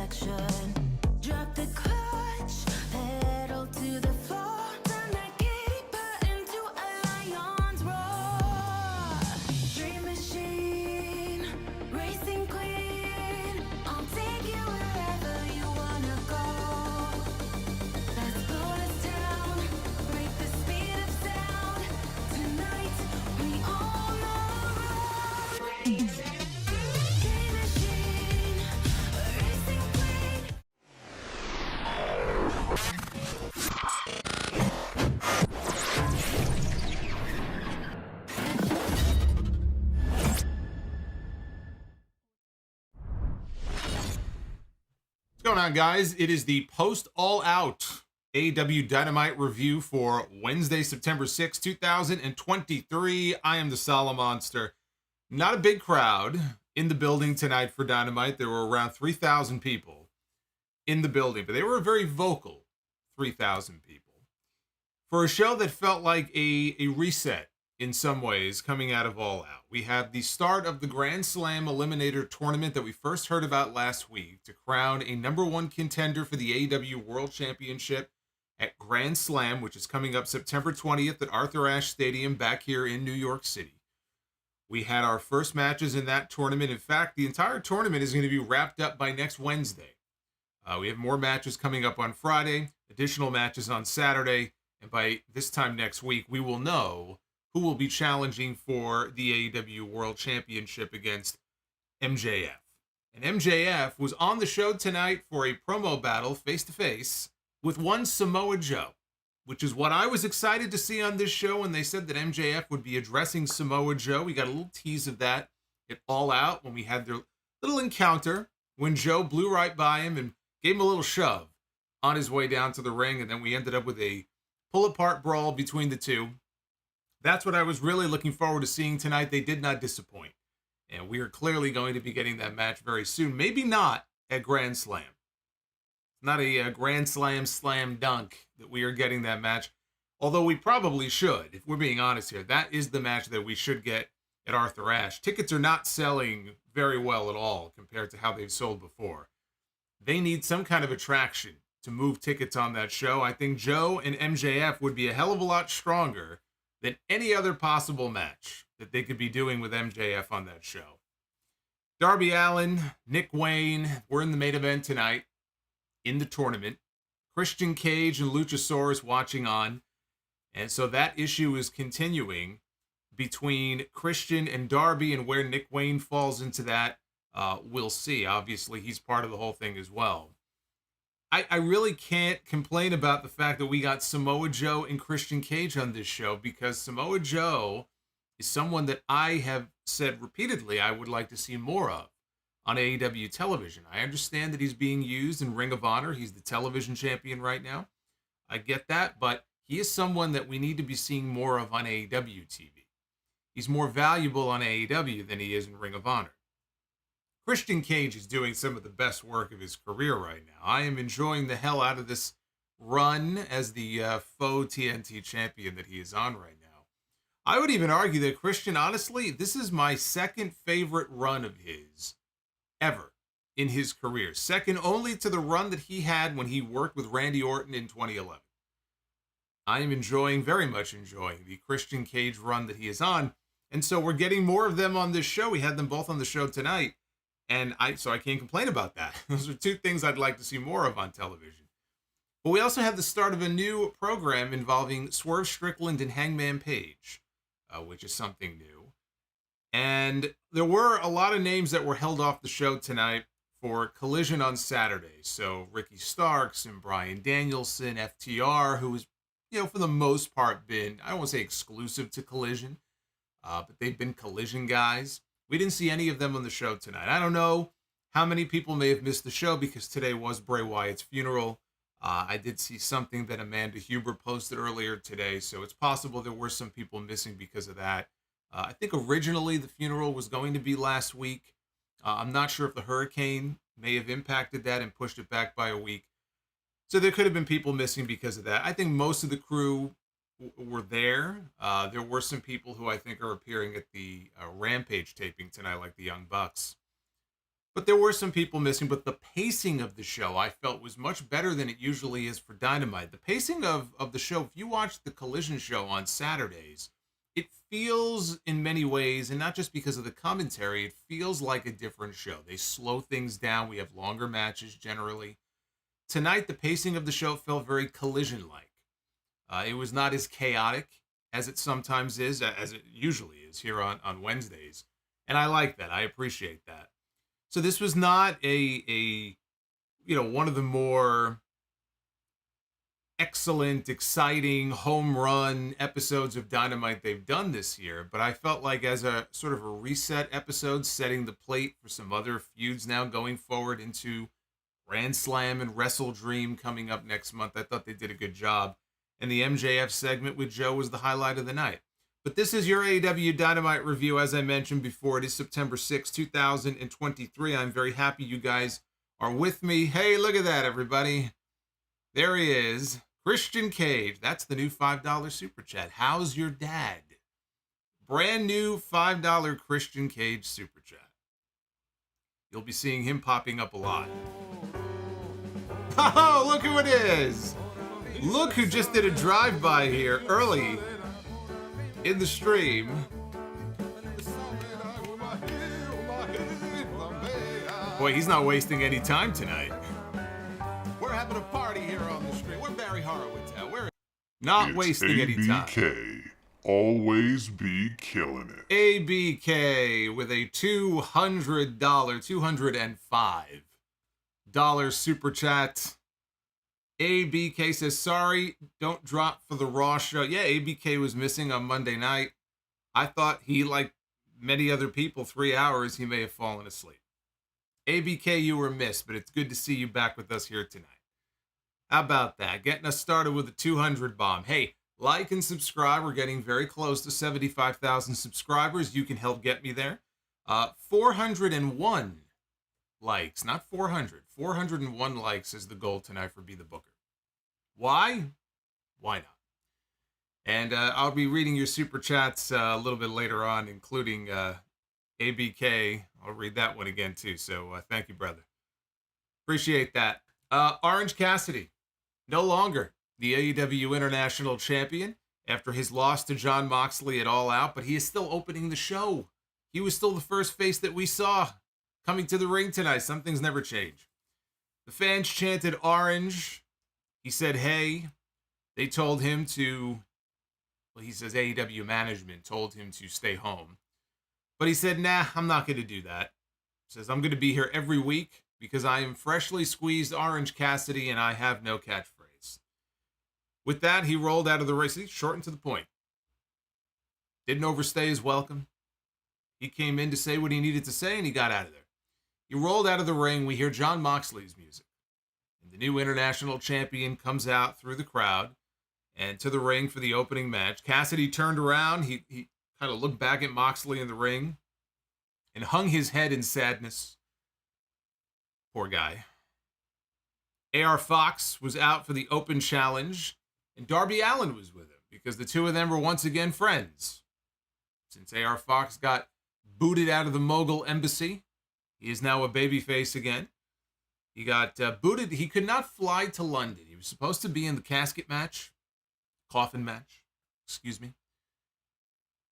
protection. Drop the clutch, pedal to the floor. Turn that giddy button to a lion's roar. Dream machine, racing queen. I'll take you wherever you wanna go. Let's blow this town, break the speed of sound. Tonight we own the road. Dream machine, racing queen. What's going on, guys? It is the post All Out AEW Dynamite review for Wednesday, September 6, 2023. I am the Solomonster. Not a big crowd in the building tonight for Dynamite. There were around 3,000 people in the building, but they were a very vocal 3,000 people for a show that felt like a reset in some ways coming out of All Out. We have the start of the Grand Slam Eliminator Tournament that we first heard about last week to crown a #1 contender for the AEW World Championship at Grand Slam, which is coming up September 20th at Arthur Ashe Stadium back here in New York City. We had our first matches in that tournament. In fact, the entire tournament is going to be wrapped up by next Wednesday. We have more matches coming up on Friday, additional matches on Saturday, and by this time next week, we will know who will be challenging for the AEW World Championship against MJF. And MJF was on the show tonight for a promo battle face-to-face with one Samoa Joe, which is what I was excited to see on this show when they said that MJF would be addressing Samoa Joe. We got a little tease of that at All Out when we had their little encounter when Joe blew right by him and gave him a little shove on his way down to the ring, and then we ended up with a pull-apart brawl between the two. That's what I was really looking forward to seeing tonight. They did not disappoint, and we are clearly going to be getting that match very soon. Maybe not at Grand Slam. Not a Grand Slam slam dunk that we are getting that match, although we probably should, if we're being honest here. That is the match that we should get at Arthur Ashe. Tickets are not selling very well at all compared to how they've sold before. They need some kind of attraction to move tickets on that show. I think Joe and MJF would be a hell of a lot stronger than any other possible match that they could be doing with MJF on that show. Darby Allin, Nick Wayne, we're in the main event tonight in the tournament. Christian Cage and Luchasaurus watching on. And so that issue is continuing between Christian and Darby, and where Nick Wayne falls into that, we'll see. Obviously, he's part of the whole thing as well. I really can't complain about the fact that we got Samoa Joe and Christian Cage on this show, because Samoa Joe is someone that I have said repeatedly I would like to see more of on AEW television. I understand that he's being used in Ring of Honor. He's the television champion right now. I get that, but he is someone that we need to be seeing more of on AEW TV. He's more valuable on AEW than he is in Ring of Honor. Christian Cage is doing some of the best work of his career right now. I am enjoying the hell out of this run as the faux TNT champion that he is on right now. I would even argue that Christian, honestly, this is my second favorite run of his ever in his career. Second only to the run that he had when he worked with Randy Orton in 2011. I am very much enjoying the Christian Cage run that he is on. And so we're getting more of them on this show. We had them both on the show tonight. And so I can't complain about that. Those are two things I'd like to see more of on television. But we also have the start of a new program involving Swerve Strickland and Hangman Page, which is something new. And there were a lot of names that were held off the show tonight for Collision on Saturday. So Ricky Starks and Bryan Danielson, FTR, who has, for the most part been, I don't want to say exclusive to Collision, but they've been Collision guys. We didn't see any of them on the show tonight. I don't know how many people may have missed the show because today was Bray Wyatt's funeral. I did see something that Amanda Huber posted earlier today, so it's possible there were some people missing because of that. I think originally the funeral was going to be last week. I'm not sure if the hurricane may have impacted that and pushed it back by a week. So there could have been people missing because of that. I think most of the crew were there. There were some people who I think are appearing at the Rampage taping tonight, like the Young Bucks. But there were some people missing, but the pacing of the show I felt was much better than it usually is for Dynamite. The pacing of the show, if you watch the Collision show on Saturdays, it feels in many ways, and not just because of the commentary, it feels like a different show. They slow things down. We have longer matches generally. Tonight, the pacing of the show felt very Collision-like. It was not as chaotic as it sometimes is, as it usually is here on Wednesdays. And I like that. I appreciate that. So this was not a one of the more excellent, exciting, home run episodes of Dynamite they've done this year. But I felt like as a sort of a reset episode, setting the plate for some other feuds now going forward into Grand Slam and Wrestle Dream coming up next month. I thought they did a good job. And the MJF segment with Joe was the highlight of the night. But this is your AEW Dynamite review. As I mentioned before, it is September 6, 2023. I'm very happy you guys are with me. Hey, look at that, everybody. There he is. Christian Cage. That's the new $5 Super Chat. How's your dad? Brand new $5 Christian Cage Super Chat. You'll be seeing him popping up a lot. Oh, look who it is. Look who just did a drive-by here early in the stream. Boy, he's not wasting any time tonight. We're having a party here on the stream. We're Barry Horowitz at. We're not wasting any time. ABK, always be killing it. ABK with a $205 super chat. ABK says, sorry, don't drop for the Raw show. Yeah, ABK was missing on Monday night. I thought he, like many other people, 3 hours, he may have fallen asleep. ABK, you were missed, but it's good to see you back with us here tonight. How about that? Getting us started with a 200 bomb. Hey, like and subscribe. We're getting very close to 75,000 subscribers. You can help get me there. 401 likes, not 400. 401 likes is the goal tonight for Be the Booker. Why? Why not? And I'll be reading your super chats a little bit later on, including ABK. I'll read that one again too. So thank you, brother. Appreciate that. Orange Cassidy, no longer the AEW International Champion after his loss to Jon Moxley at All Out, but he is still opening the show. He was still the first face that we saw coming to the ring tonight. Some things never change. The fans chanted orange. He said, hey. They told him to, well, he says AEW management told him to stay home. But he said, nah, I'm not going to do that. He says, I'm going to be here every week because I am freshly squeezed Orange Cassidy and I have no catchphrase. With that, he rolled out of the race. He's short and to the point. Didn't overstay his welcome. He came in to say what he needed to say and he got out of there. He rolled out of the ring. We hear Jon Moxley's music. And the new international champion comes out through the crowd and to the ring for the opening match. Cassidy turned around. He kind of looked back at Moxley in the ring and hung his head in sadness. Poor guy. AR Fox was out for the open challenge, and Darby Allin was with him because the two of them were once again friends. Since AR Fox got booted out of the Mogul Embassy, he is now a babyface again. He got booted. He could not fly to London. He was supposed to be in the coffin match,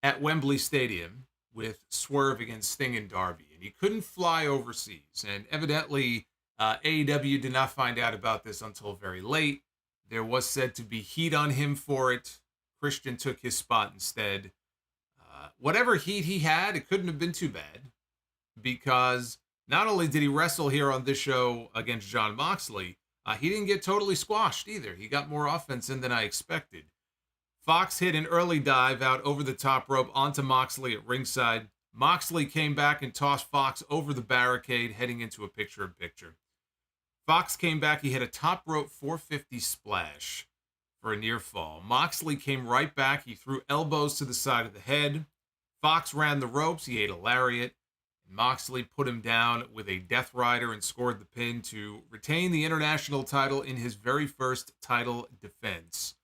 at Wembley Stadium with Swerve against Sting and Darby. And he couldn't fly overseas. And evidently, AEW did not find out about this until very late. There was said to be heat on him for it. Christian took his spot instead. Whatever heat he had, it couldn't have been too bad. Because not only did he wrestle here on this show against Jon Moxley, he didn't get totally squashed either. He got more offense in than I expected. Fox hit an early dive out over the top rope onto Moxley at ringside. Moxley came back and tossed Fox over the barricade, heading into a picture-in-picture. Fox came back. He hit a top rope 450 splash for a near fall. Moxley came right back. He threw elbows to the side of the head. Fox ran the ropes. He ate a lariat. Moxley put him down with a Death Rider and scored the pin to retain the international title in his very first title defense.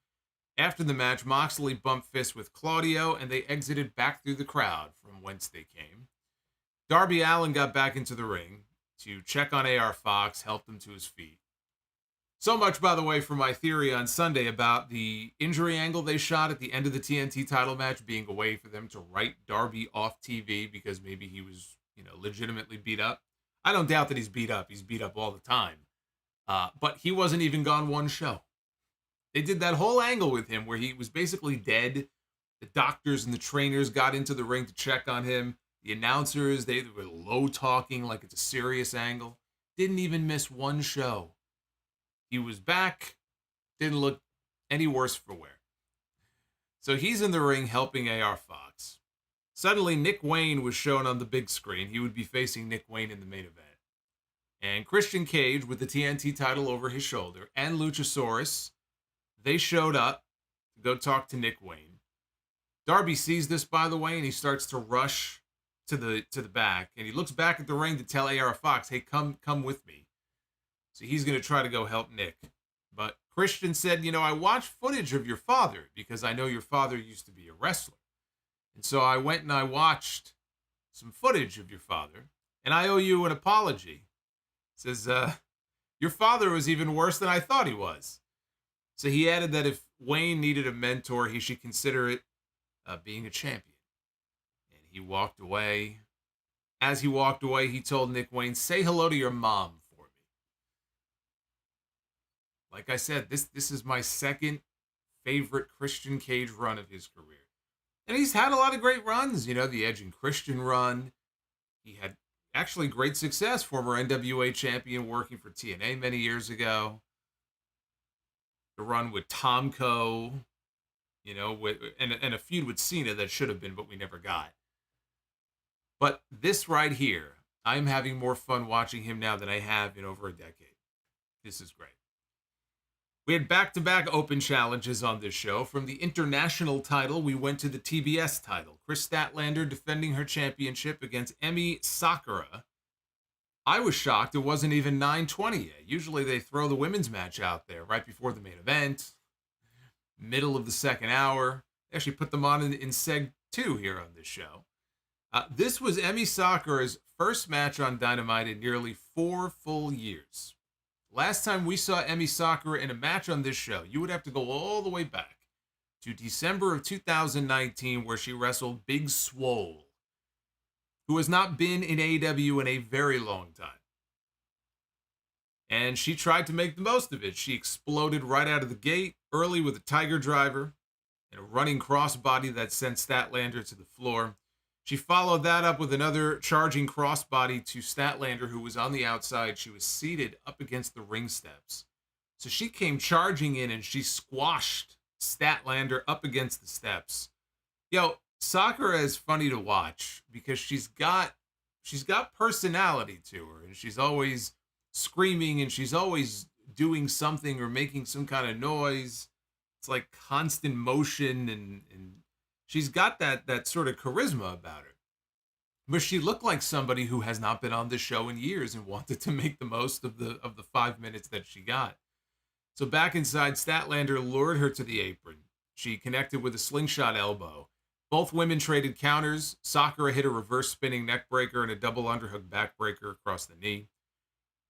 After the match, Moxley bumped fists with Claudio, and they exited back through the crowd from whence they came. Darby Allin got back into the ring. to check on AR Fox, helped him to his feet. So much, by the way, for my theory on Sunday about the injury angle they shot at the end of the TNT title match being a way for them to write Darby off TV because maybe he was, legitimately beat up. I don't doubt that he's beat up. He's beat up all the time. But he wasn't even gone one show. They did that whole angle with him where he was basically dead. The doctors and the trainers got into the ring to check on him. The announcers, they were low talking like it's a serious angle. Didn't even miss one show. He was back. Didn't look any worse for wear. So he's in the ring helping AR Fox. Suddenly, Nick Wayne was shown on the big screen. He would be facing Nick Wayne in the main event. And Christian Cage with the TNT title over his shoulder and Luchasaurus, they showed up to go talk to Nick Wayne. Darby sees this, by the way, and he starts to rush to the back. And he looks back at the ring to tell AR Fox, hey, come with me. So he's going to try to go help Nick. But Christian said, I watched footage of your father because I know your father used to be a wrestler. And so I went and I watched some footage of your father, and I owe you an apology. Says, your father was even worse than I thought he was. So he added that if Wayne needed a mentor, he should consider it being a champion. And he walked away. As he walked away, he told Nick Wayne, say hello to your mom for me. Like I said, this is my second favorite Christian Cage run of his career. And he's had a lot of great runs. The Edge and Christian run. He had actually great success, former NWA champion working for TNA many years ago. The run with Tomko, and a feud with Cena that should have been, but we never got. But this right here, I'm having more fun watching him now than I have in over a decade. This is great. We had back-to-back open challenges on this show. From the international title, we went to the TBS title. Kris Statlander defending her championship against Emi Sakura. I was shocked it wasn't even 9:20 yet. Usually they throw the women's match out there right before the main event, middle of the second hour. They actually put them on in Seg 2 here on this show. This was Emi Sakura's first match on Dynamite in nearly 4 full years. Last time we saw Emi Sakura in a match on this show, you would have to go all the way back to December of 2019, where she wrestled Big Swole, who has not been in AEW in a very long time. And she tried to make the most of it. She exploded right out of the gate, early with a Tiger Driver and a running crossbody that sent Statlander to the floor. She followed that up with another charging crossbody to Statlander, who was on the outside. She was seated up against the ring steps. So she came charging in and she squashed Statlander up against the steps. Sakura is funny to watch because she's got personality to her, and she's always screaming and she's always doing something or making some kind of noise. It's like constant motion, and she's got that sort of charisma about her. But she looked like somebody who has not been on the show in years and wanted to make the most of the 5 minutes that she got. So back inside, Statlander lured her to the apron. She connected with a slingshot elbow. Both women traded counters. Sakura hit a reverse spinning neck breaker and a double underhook backbreaker across the knee.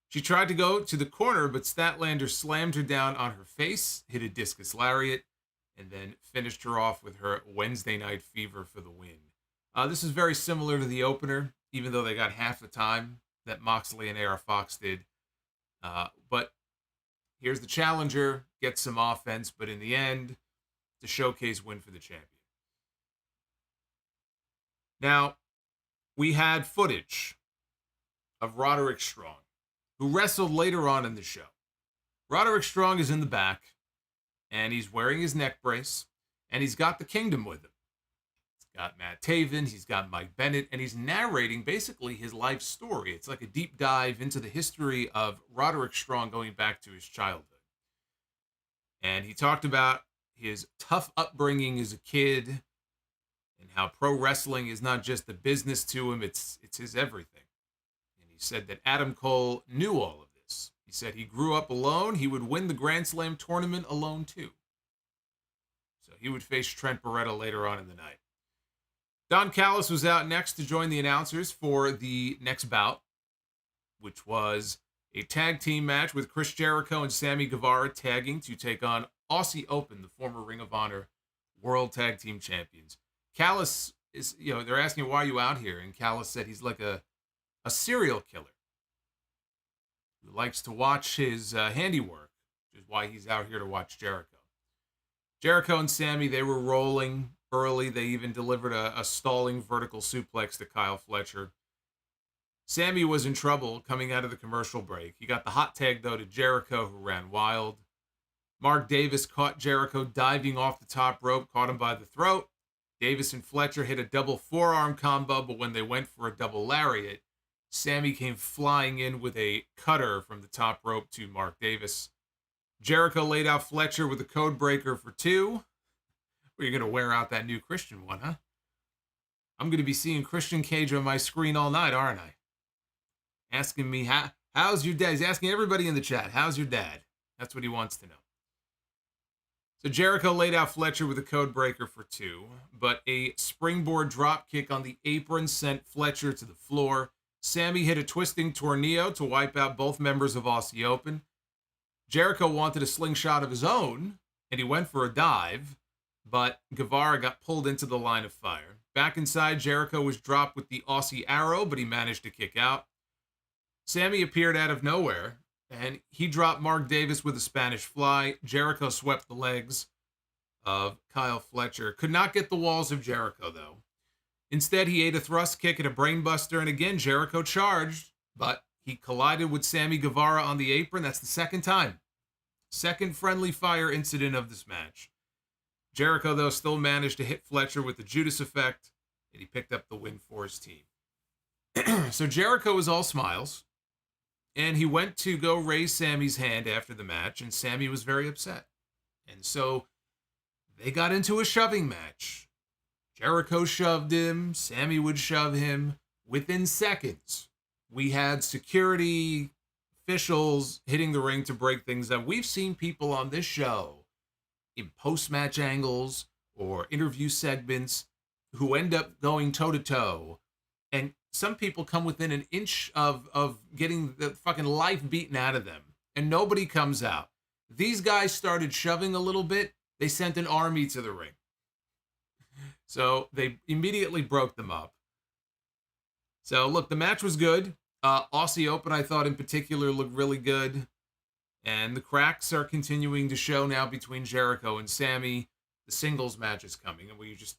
She tried to go to the corner, but Statlander slammed her down on her face, hit a discus lariat, and then finished her off with her Wednesday Night Fever for the win. This is very similar to the opener, even though they got half the time that Moxley and AR Fox did. But here's the challenger, gets some offense, but in the end, the showcase win for the champion. Now, we had footage of Roderick Strong, who wrestled later on in the show. Roderick Strong is in the back, and he's wearing his neck brace, and he's got the Kingdom with him. He's got Matt Taven, he's got Mike Bennett, and he's narrating basically his life story. It's like a deep dive into the history of Roderick Strong going back to his childhood. And he talked about his tough upbringing as a kid, and how pro wrestling is not just a business to him, it's his everything. And he said that Adam Cole knew all of this. He said he grew up alone. He would win the Grand Slam tournament alone, too. So he would face Trent Beretta later on in the night. Don Callis was out next to join the announcers for the next bout. which was a tag team match with Chris Jericho and Sammy Guevara tagging to take on Aussie Open, the former Ring of Honor World Tag Team Champions. Callis is, they're asking, why are you out here? And Callis said he's like a serial killer who likes to watch his handiwork, which is why he's out here to watch Jericho. Jericho and Sammy, they were rolling early. They even delivered a stalling vertical suplex to Kyle Fletcher. Sammy was in trouble coming out of the commercial break. He got the hot tag, though, to Jericho, who ran wild. Mark Davis caught Jericho diving off the top rope, caught him by the throat. Davis and Fletcher hit a double forearm combo, but when they went for a double lariat, Sammy came flying in with a cutter from the top rope to Mark Davis. Jericho laid out Fletcher with a code breaker for 2. Well, you're going to wear out that new Christian one, huh? I'm going to be seeing Christian Cage on my screen all night, aren't I? Asking me, how's your dad? He's asking everybody in the chat, how's your dad? That's what he wants to know. So Jericho laid out Fletcher with a code breaker for 2, but a springboard drop kick on the apron sent Fletcher to the floor. Sammy hit a twisting tornado to wipe out both members of Aussie Open. Jericho wanted a slingshot of his own, and he went for a dive, but Guevara got pulled into the line of fire. Back inside, Jericho was dropped with the Aussie Arrow, but he managed to kick out. Sammy appeared out of nowhere, and he dropped Mark Davis with a Spanish Fly. Jericho swept the legs of Kyle Fletcher. Could not get the walls of Jericho, though. Instead, he ate a thrust kick and a brainbuster, and again, Jericho charged, but he collided with Sammy Guevara on the apron. That's the second time. Second friendly fire incident of this match. Jericho, though, still managed to hit Fletcher with the Judas effect, and he picked up the win for his team. So Jericho was all smiles, and he went to go raise Sammy's hand after the match, and Sammy was very upset. And so they got into a shoving match. Jericho shoved him, Sammy would shove him. Within seconds, we had security officials hitting the ring to break things up. We've seen people on this show in post-match angles or interview segments who end up going toe-to-toe, and some people come within an inch of getting the fucking life beaten out of them, and nobody comes out. These guys started shoving a little bit. They sent an army to the ring. So they immediately broke them up. So, look, the match was good. Aussie Open, I thought in particular, looked really good. And the cracks are continuing to show now between Jericho and Sammy. The singles match is coming, and we just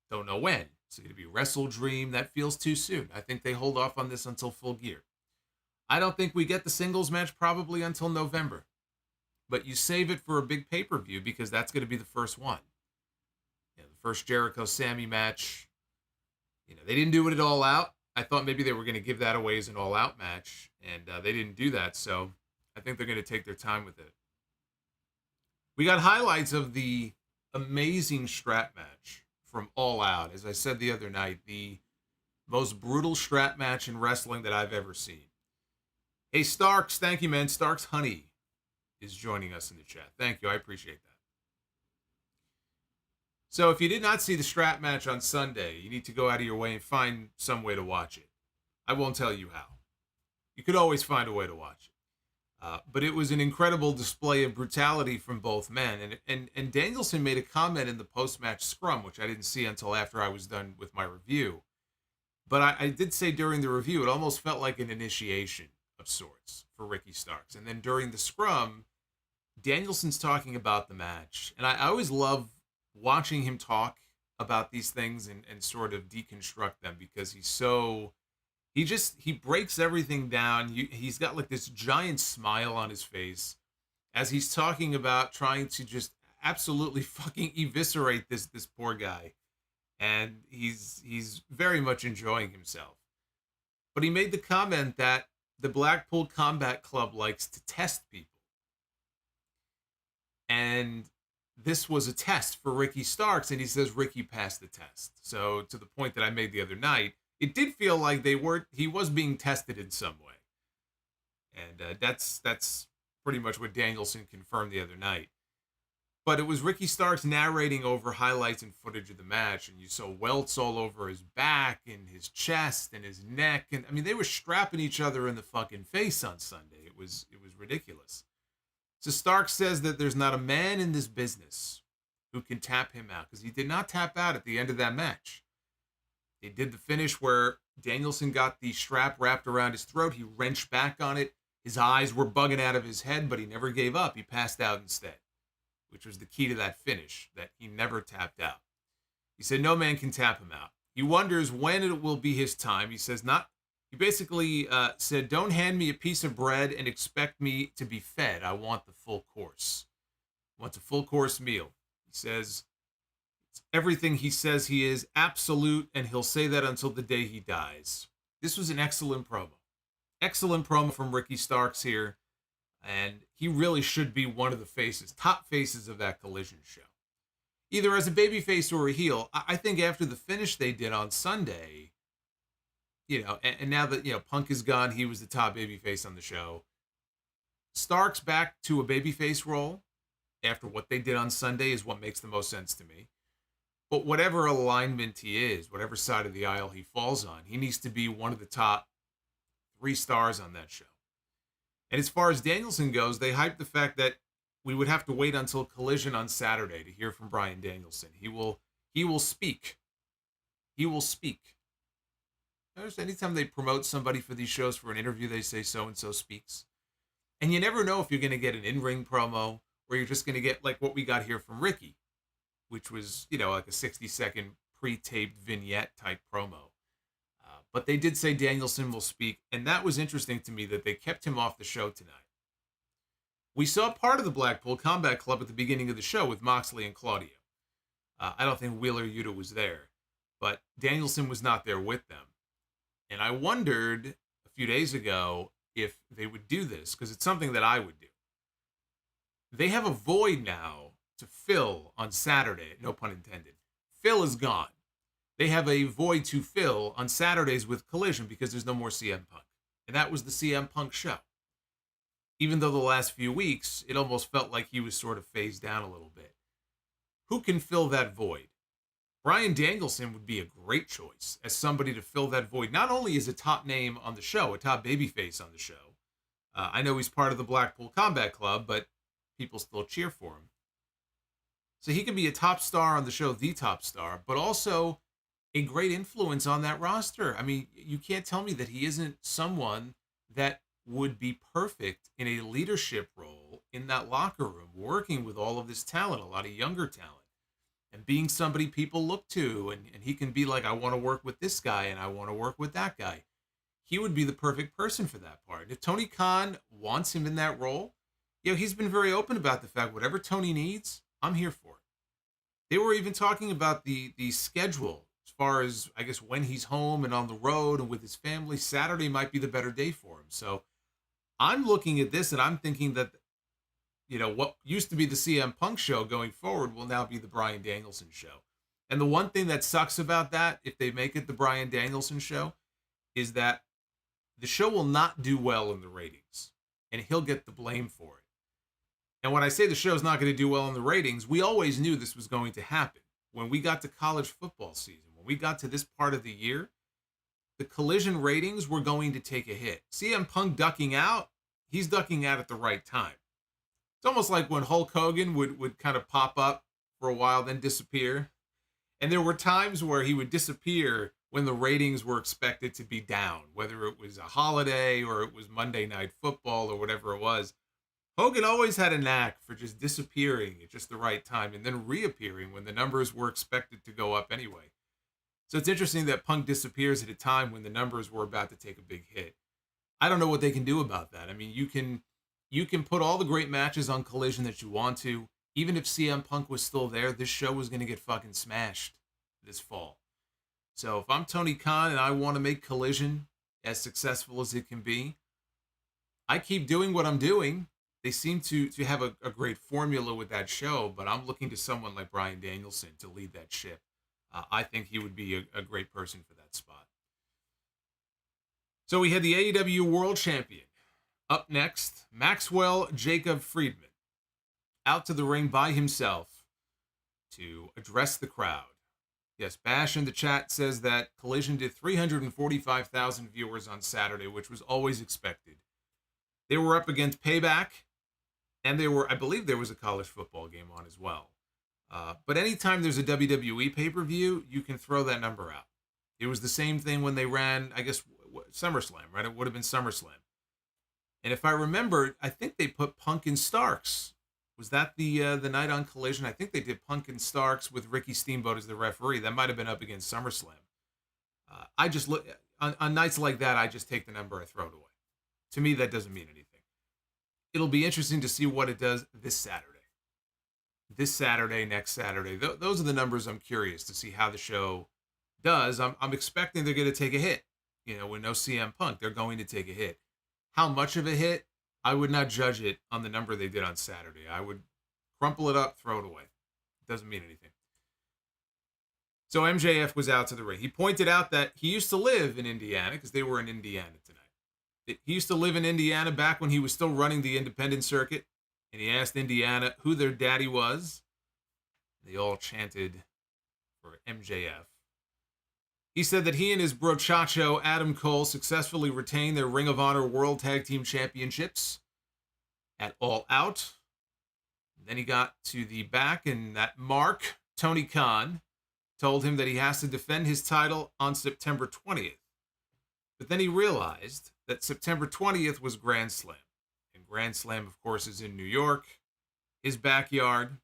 don't know when. It's going to be Wrestle Dream. That feels too soon. I think they hold off on this until Full Gear. I don't think we get the singles match probably until November. But you save it for a big pay-per-view because that's going to be the first one. The first Jericho-Sammy match. They didn't do it at All Out. I thought maybe they were going to give that away as an All Out match, and they didn't do that, so I think they're going to take their time with it. We got highlights of the amazing strap match from All Out. As I said the other night, the most brutal strap match in wrestling that I've ever seen. Hey, Starks, thank you, man. Starks Honey is joining us in the chat. Thank you. I appreciate that. So if you did not see the strap match on Sunday, you need to go out of your way and find some way to watch it. I won't tell you how. You could always find a way to watch it. But it was an incredible display of brutality from both men. And Danielson made a comment in the post-match scrum, which I didn't see until after I was done with my review. But I did say during the review, it almost felt like an initiation of sorts for Ricky Starks. And then during the scrum, Danielson's talking about the match. And I always love watching him talk about these things and sort of deconstruct them because he breaks everything down. He's got like this giant smile on his face as he's talking about trying to just absolutely fucking eviscerate this poor guy. And he's very much enjoying himself. But he made the comment that the Blackpool Combat Club likes to test people. And this was a test for Ricky Starks, and he says Ricky passed the test. So to the point that I made the other night, it did feel like he was being tested in some way. And that's pretty much what Danielson confirmed the other night. But it was Ricky Starks narrating over highlights and footage of the match, and you saw welts all over his back and his chest and his neck, and I mean they were strapping each other in the fucking face on Sunday. It was ridiculous. So Starks says that there's not a man in this business who can tap him out, because he did not tap out at the end of that match. They did the finish where Danielson got the strap wrapped around his throat. He wrenched back on it. His eyes were bugging out of his head, but he never gave up. He passed out instead, which was the key to that finish, that he never tapped out. He said no man can tap him out. He wonders when it will be his time. He says he basically said, don't hand me a piece of bread and expect me to be fed. I want the full course. He wants a full course meal. He says it's everything he says he is, absolute, and he'll say that until the day he dies. This was an excellent promo. Excellent promo from Ricky Starks here. And he really should be one of the faces, top faces of that Collision show. Either as a babyface or a heel. I think after the finish they did on Sunday, and now that, Punk is gone, he was the top babyface on the show. Starks back to a babyface role after what they did on Sunday is what makes the most sense to me. But whatever alignment he is, whatever side of the aisle he falls on, he needs to be one of the top 3 stars on that show. And as far as Danielson goes, they hyped the fact that we would have to wait until Collision on Saturday to hear from Bryan Danielson. He will speak. He will speak. Notice anytime they promote somebody for these shows for an interview, they say so-and-so speaks. And you never know if you're going to get an in-ring promo or you're just going to get like what we got here from Ricky, which was, like a 60-second pre-taped vignette type promo. But they did say Danielson will speak, and that was interesting to me that they kept him off the show tonight. We saw part of the Blackpool Combat Club at the beginning of the show with Moxley and Claudio. I don't think Wheeler Yuta was there, but Danielson was not there with them. And I wondered a few days ago if they would do this, because it's something that I would do. They have a void now to fill on Saturday, no pun intended. Phil is gone. They have a void to fill on Saturdays with Collision because there's no more CM Punk. And that was the CM Punk show. Even though the last few weeks, it almost felt like he was sort of phased down a little bit. Who can fill that void? Bryan Danielson would be a great choice as somebody to fill that void. Not only is a top name on the show, a top babyface on the show. I know he's part of the Blackpool Combat Club, but people still cheer for him. So he can be a top star on the show, the top star, but also a great influence on that roster. I mean, you can't tell me that he isn't someone that would be perfect in a leadership role in that locker room, working with all of this talent, a lot of younger talent, and being somebody people look to. And he can be like, I want to work with this guy and I want to work with that guy. He would be the perfect person for that part. And if Tony Khan wants him in that role, he's been very open about the fact, whatever Tony needs, I'm here for it. They were even talking about the schedule. As far as, I guess, when he's home and on the road and with his family, Saturday might be the better day for him. So I'm looking at this and I'm thinking that, what used to be the CM Punk show going forward will now be the Bryan Danielson show. And the one thing that sucks about that, if they make it the Bryan Danielson show, is that the show will not do well in the ratings. And he'll get the blame for it. And when I say the show's not going to do well in the ratings, we always knew this was going to happen. When we got to college football season, when we got to this part of the year, the Collision ratings were going to take a hit. CM Punk ducking out, he's ducking out at the right time. It's almost like when Hulk Hogan would kind of pop up for a while, then disappear. And there were times where he would disappear when the ratings were expected to be down, whether it was a holiday or it was Monday Night Football or whatever it was. Hogan always had a knack for just disappearing at just the right time and then reappearing when the numbers were expected to go up anyway. So it's interesting that Punk disappears at a time when the numbers were about to take a big hit. I don't know what they can do about that. I mean, you can put all the great matches on Collision that you want to. Even if CM Punk was still there, this show was going to get fucking smashed this fall. So if I'm Tony Khan and I want to make Collision as successful as it can be, I keep doing what I'm doing. They seem to have a great formula with that show, but I'm looking to someone like Bryan Danielson to lead that ship. I think he would be a great person for that spot. So we had the AEW World Champion. Up next, Maxwell Jacob Friedman. out to the ring by himself to address the crowd. Yes, Bash in the chat says that Collision did 345,000 viewers on Saturday, which was always expected. They were up against Payback, and I believe there was a college football game on as well. But anytime there's a WWE pay-per-view, you can throw that number out. It was the same thing when they ran, I guess, SummerSlam, right? It would have been SummerSlam. And if I remember, I think they put Punk and Starks. Was that the night on Collision? I think they did Punk and Starks with Ricky Steamboat as the referee. That might have been up against SummerSlam. I just look on nights like that. I just take the number, I throw it away. To me, that doesn't mean anything. It'll be interesting to see what it does this Saturday. This Saturday, next Saturday. Those are the numbers I'm curious to see how the show does. I'm expecting they're going to take a hit. You know, with no CM Punk, they're going to take a hit. How much of a hit? I would not judge it on the number they did on Saturday. I would crumple it up, throw it away. It doesn't mean anything. So MJF was out to the ring. He pointed out that he used to live in Indiana because they were in Indiana tonight. He used to live in Indiana back when he was still running the independent circuit. And he asked Indiana who their daddy was. They all chanted for MJF. He said that he and his brochacho, Adam Cole, successfully retained their Ring of Honor World Tag Team Championships at All Out. And then he got to the back, and that Mark, Tony Khan, told him that he has to defend his title on September 20th. But then he realized that September 20th was Grand Slam. And Grand Slam, of course, is in New York, his backyard.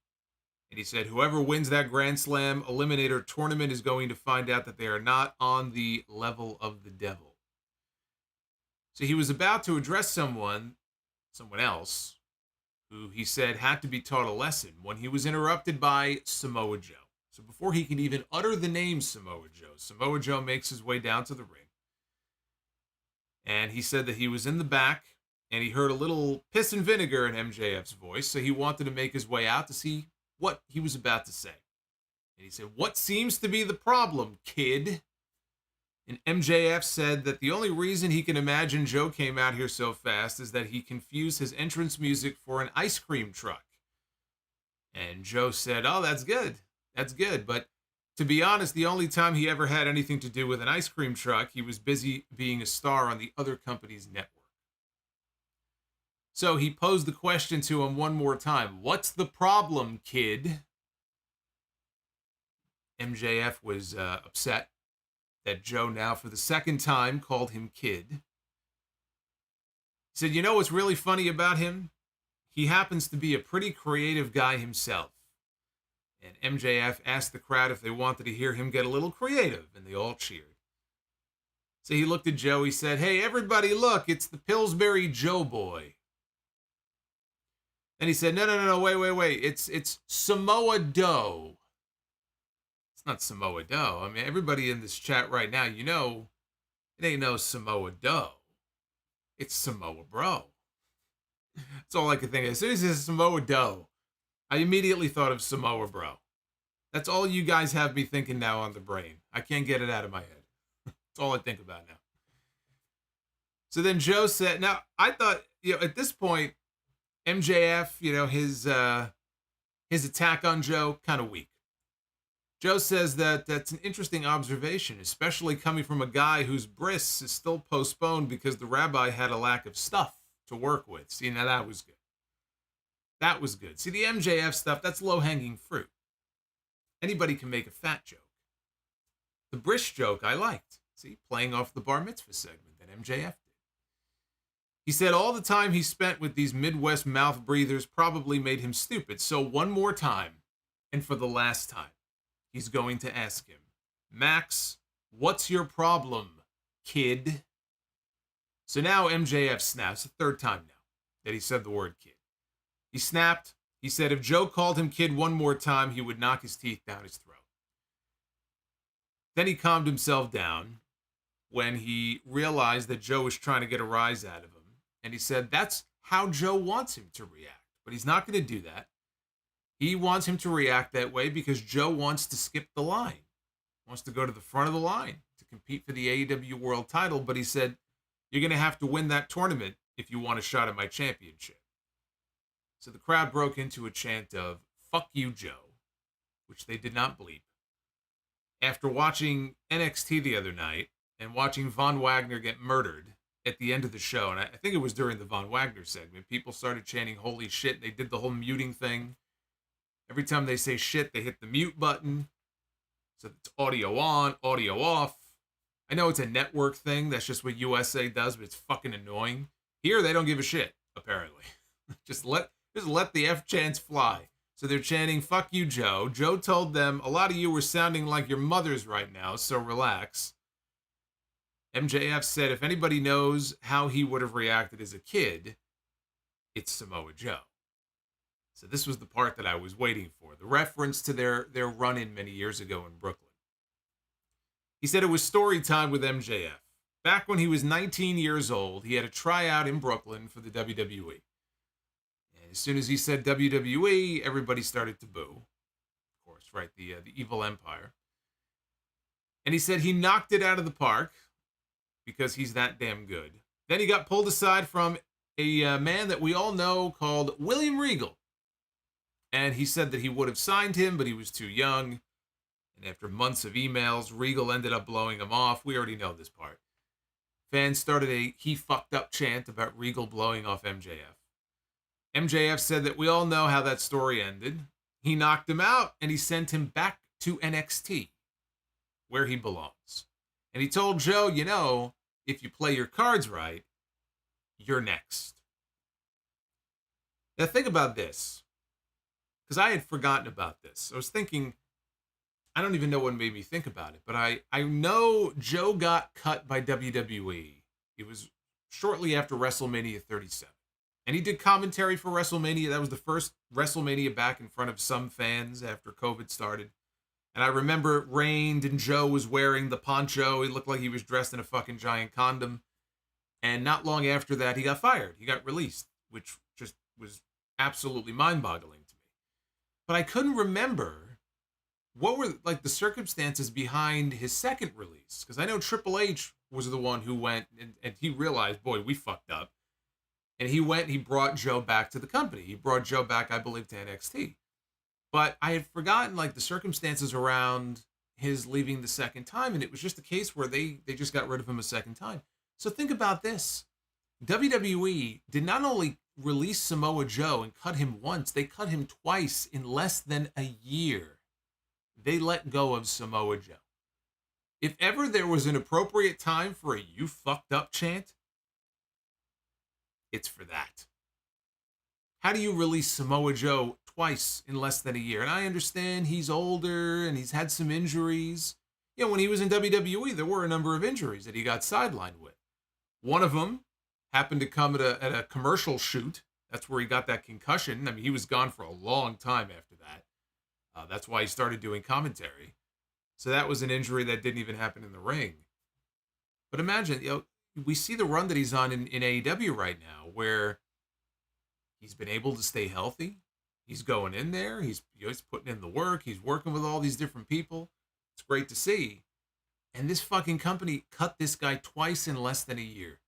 And he said whoever wins that Grand Slam Eliminator tournament is going to find out that they are not on the level of the devil. So he was about to address someone else, who he said had to be taught a lesson when he was interrupted by Samoa Joe. So before he could even utter the name Samoa Joe makes his way down to the ring. And he said that he was in the back and he heard a little piss and vinegar in MJF's voice. So he wanted to make his way out to see what he was about to say. And he said, "What seems to be the problem, kid?" And MJF said that the only reason he can imagine Joe came out here so fast is that he confused his entrance music for an ice cream truck. And Joe said, "Oh, that's good. That's good. But to be honest, the only time he ever had anything to do with an ice cream truck, he was busy being a star on the other company's network." So he posed the question to him one more time. "What's the problem, kid?" MJF was upset that Joe now for the second time called him kid. He said, "You know what's really funny about him? He happens to be a pretty creative guy himself." And MJF asked the crowd if they wanted to hear him get a little creative, and they all cheered. So he looked at Joe, he said, "Hey, everybody look, it's the Pillsbury Joe boy." And he said, no, wait. It's Samoa Doe. It's not Samoa Doe. I mean, everybody in this chat right now, you know, it ain't no Samoa Doe. It's Samoa Bro. That's all I could think of. As soon as he said Samoa Doe, I immediately thought of Samoa Bro. That's all you guys have me thinking now on the brain. I can't get it out of my head. That's all I think about now. So then Joe said, now I thought, at this point, MJF, his attack on Joe, kind of weak. Joe says that that's an interesting observation, especially coming from a guy whose bris is still postponed because the rabbi had a lack of stuff to work with. See, now that was good. That was good. See, the MJF stuff, that's low-hanging fruit. Anybody can make a fat joke. The bris joke I liked. See, playing off the bar mitzvah segment that MJF did. He said all the time he spent with these Midwest mouth breathers probably made him stupid. So one more time, and for the last time, he's going to ask him, "Max, what's your problem, kid?" So now MJF snaps, the third time now that he said the word kid. He snapped. He said if Joe called him kid one more time, he would knock his teeth down his throat. Then he calmed himself down when he realized that Joe was trying to get a rise out of him. And he said that's how Joe wants him to react. But he's not going to do that. He wants him to react that way because Joe wants to skip the line. Wants to go to the front of the line to compete for the AEW World title. But he said, you're going to have to win that tournament if you want a shot at my championship. So the crowd broke into a chant of, "Fuck you, Joe," which they did not bleep. After watching NXT the other night and watching Von Wagner get murdered at the end of the show, and I think it was during the Von Wagner segment, people started chanting, "Holy shit." They did the whole muting thing. Every time they say shit, they hit the mute button. So it's audio on, audio off. I know it's a network thing. That's just what USA does, but it's fucking annoying. Here, they don't give a shit, apparently. Just let the F chants fly. So they're chanting, "Fuck you, Joe." Joe told them, "A lot of you were sounding like your mothers right now, so relax." MJF said if anybody knows how he would have reacted as a kid, it's Samoa Joe. So this was the part that I was waiting for, the reference to their run-in many years ago in Brooklyn. He said it was story time with MJF. Back when he was 19 years old, he had a tryout in Brooklyn for the WWE. And as soon as he said WWE, everybody started to boo. Of course, right, the evil empire. And he said he knocked it out of the park because he's that damn good. Then he got pulled aside from a man that we all know called William Regal. And he said that he would have signed him, but he was too young. And after months of emails, Regal ended up blowing him off. We already know this part. Fans started a "he fucked up" chant about Regal blowing off MJF. MJF said that we all know how that story ended. He knocked him out, and he sent him back to NXT, where he belongs. And he told Joe, you know, if you play your cards right, you're next. Now think about this, because I had forgotten about this. I was thinking, I don't even know what made me think about it, but I know Joe got cut by WWE. It was shortly after WrestleMania 37. And he did commentary for WrestleMania. That was the first WrestleMania back in front of some fans after COVID started. And I remember it rained and Joe was wearing the poncho. He looked like he was dressed in a fucking giant condom. And not long after that, he got fired. He got released, which just was absolutely mind-boggling to me. But I couldn't remember what were like the circumstances behind his second release. Because I know Triple H was the one who went and he realized, boy, we fucked up. And he brought Joe back to the company. He brought Joe back, I believe, to NXT. But I had forgotten like the circumstances around his leaving the second time. And it was just a case where they just got rid of him a second time. So think about this. WWE did not only release Samoa Joe and cut him once, they cut him twice in less than a year. They let go of Samoa Joe. If ever there was an appropriate time for a "you fucked up" chant, it's for that. How do you release Samoa Joe twice in less than a year? And I understand he's older and he's had some injuries. You know, when he was in WWE, there were a number of injuries that he got sidelined with. One of them happened to come at a commercial shoot. That's where he got that concussion. I mean, he was gone for a long time after that. That's why he started doing commentary. So that was an injury that didn't even happen in the ring. But imagine, you know, we see the run that he's on in AEW right now, where he's been able to stay healthy. He's going in there. He's putting in the work. He's working with all these different people. It's great to see. And this fucking company cut this guy twice in less than a year.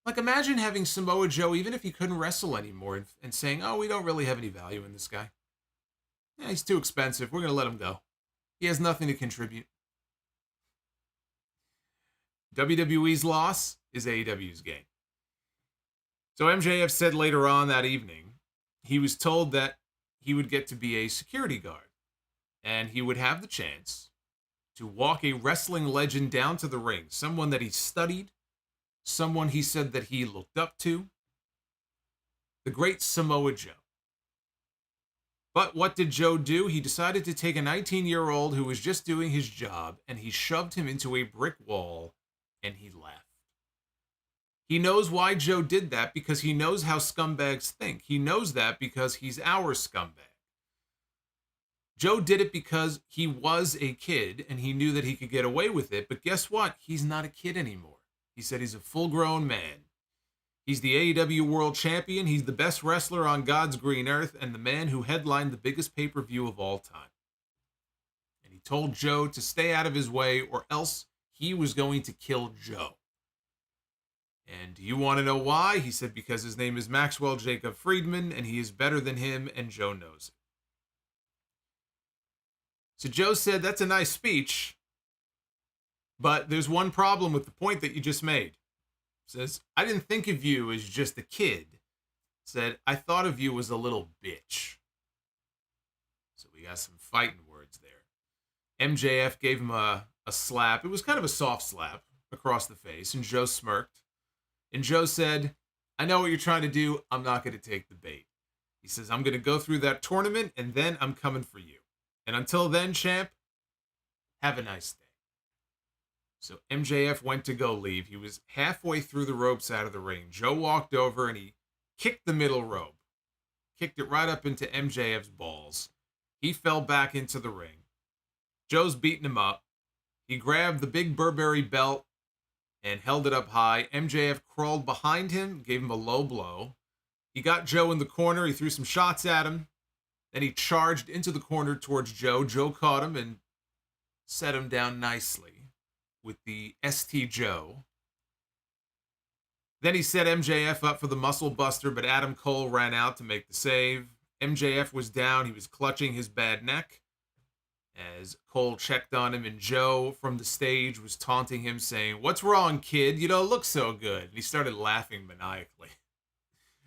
Like, imagine having Samoa Joe, even if he couldn't wrestle anymore, and saying, "Oh, we don't really have any value in this guy. Yeah, he's too expensive. We're going to let him go. He has nothing to contribute." WWE's loss is AEW's gain. So MJF said later on that evening, he was told that he would get to be a security guard, and he would have the chance to walk a wrestling legend down to the ring, someone that he studied, someone he said that he looked up to, the great Samoa Joe. But what did Joe do? He decided to take a 19-year-old who was just doing his job, and he shoved him into a brick wall, and he left. He knows why Joe did that, because he knows how scumbags think. He knows that because he's our scumbag. Joe did it because he was a kid, and he knew that he could get away with it, but guess what? He's not a kid anymore. He said he's a full-grown man. He's the AEW World Champion. He's the best wrestler on God's green earth and the man who headlined the biggest pay-per-view of all time. And he told Joe to stay out of his way or else he was going to kill Joe. And do you want to know why? He said, because his name is Maxwell Jacob Friedman, and he is better than him, and Joe knows it. So Joe said, that's a nice speech, but there's one problem with the point that you just made. Says, I didn't think of you as just a kid. Said, I thought of you as a little bitch. So we got some fighting words there. MJF gave him a slap. It was kind of a soft slap across the face, and Joe smirked. And Joe said, I know what you're trying to do. I'm not going to take the bait. He says, I'm going to go through that tournament, and then I'm coming for you. And until then, champ, have a nice day. So MJF went to go leave. He was halfway through the ropes out of the ring. Joe walked over and he kicked the middle rope. Kicked it right up into MJF's balls. He fell back into the ring. Joe's beating him up. He grabbed the big Burberry belt and held it up high. MJF crawled behind him, gave him a low blow. He got Joe in the corner. He threw some shots at him. Then he charged into the corner towards Joe. Joe caught him and set him down nicely with the ST Joe. Then he set MJF up for the muscle buster, but Adam Cole ran out to make the save. MJF was down. He was clutching his bad neck as Cole checked on him, and Joe from the stage was taunting him, saying, what's wrong, kid? You don't look so good. And he started laughing maniacally.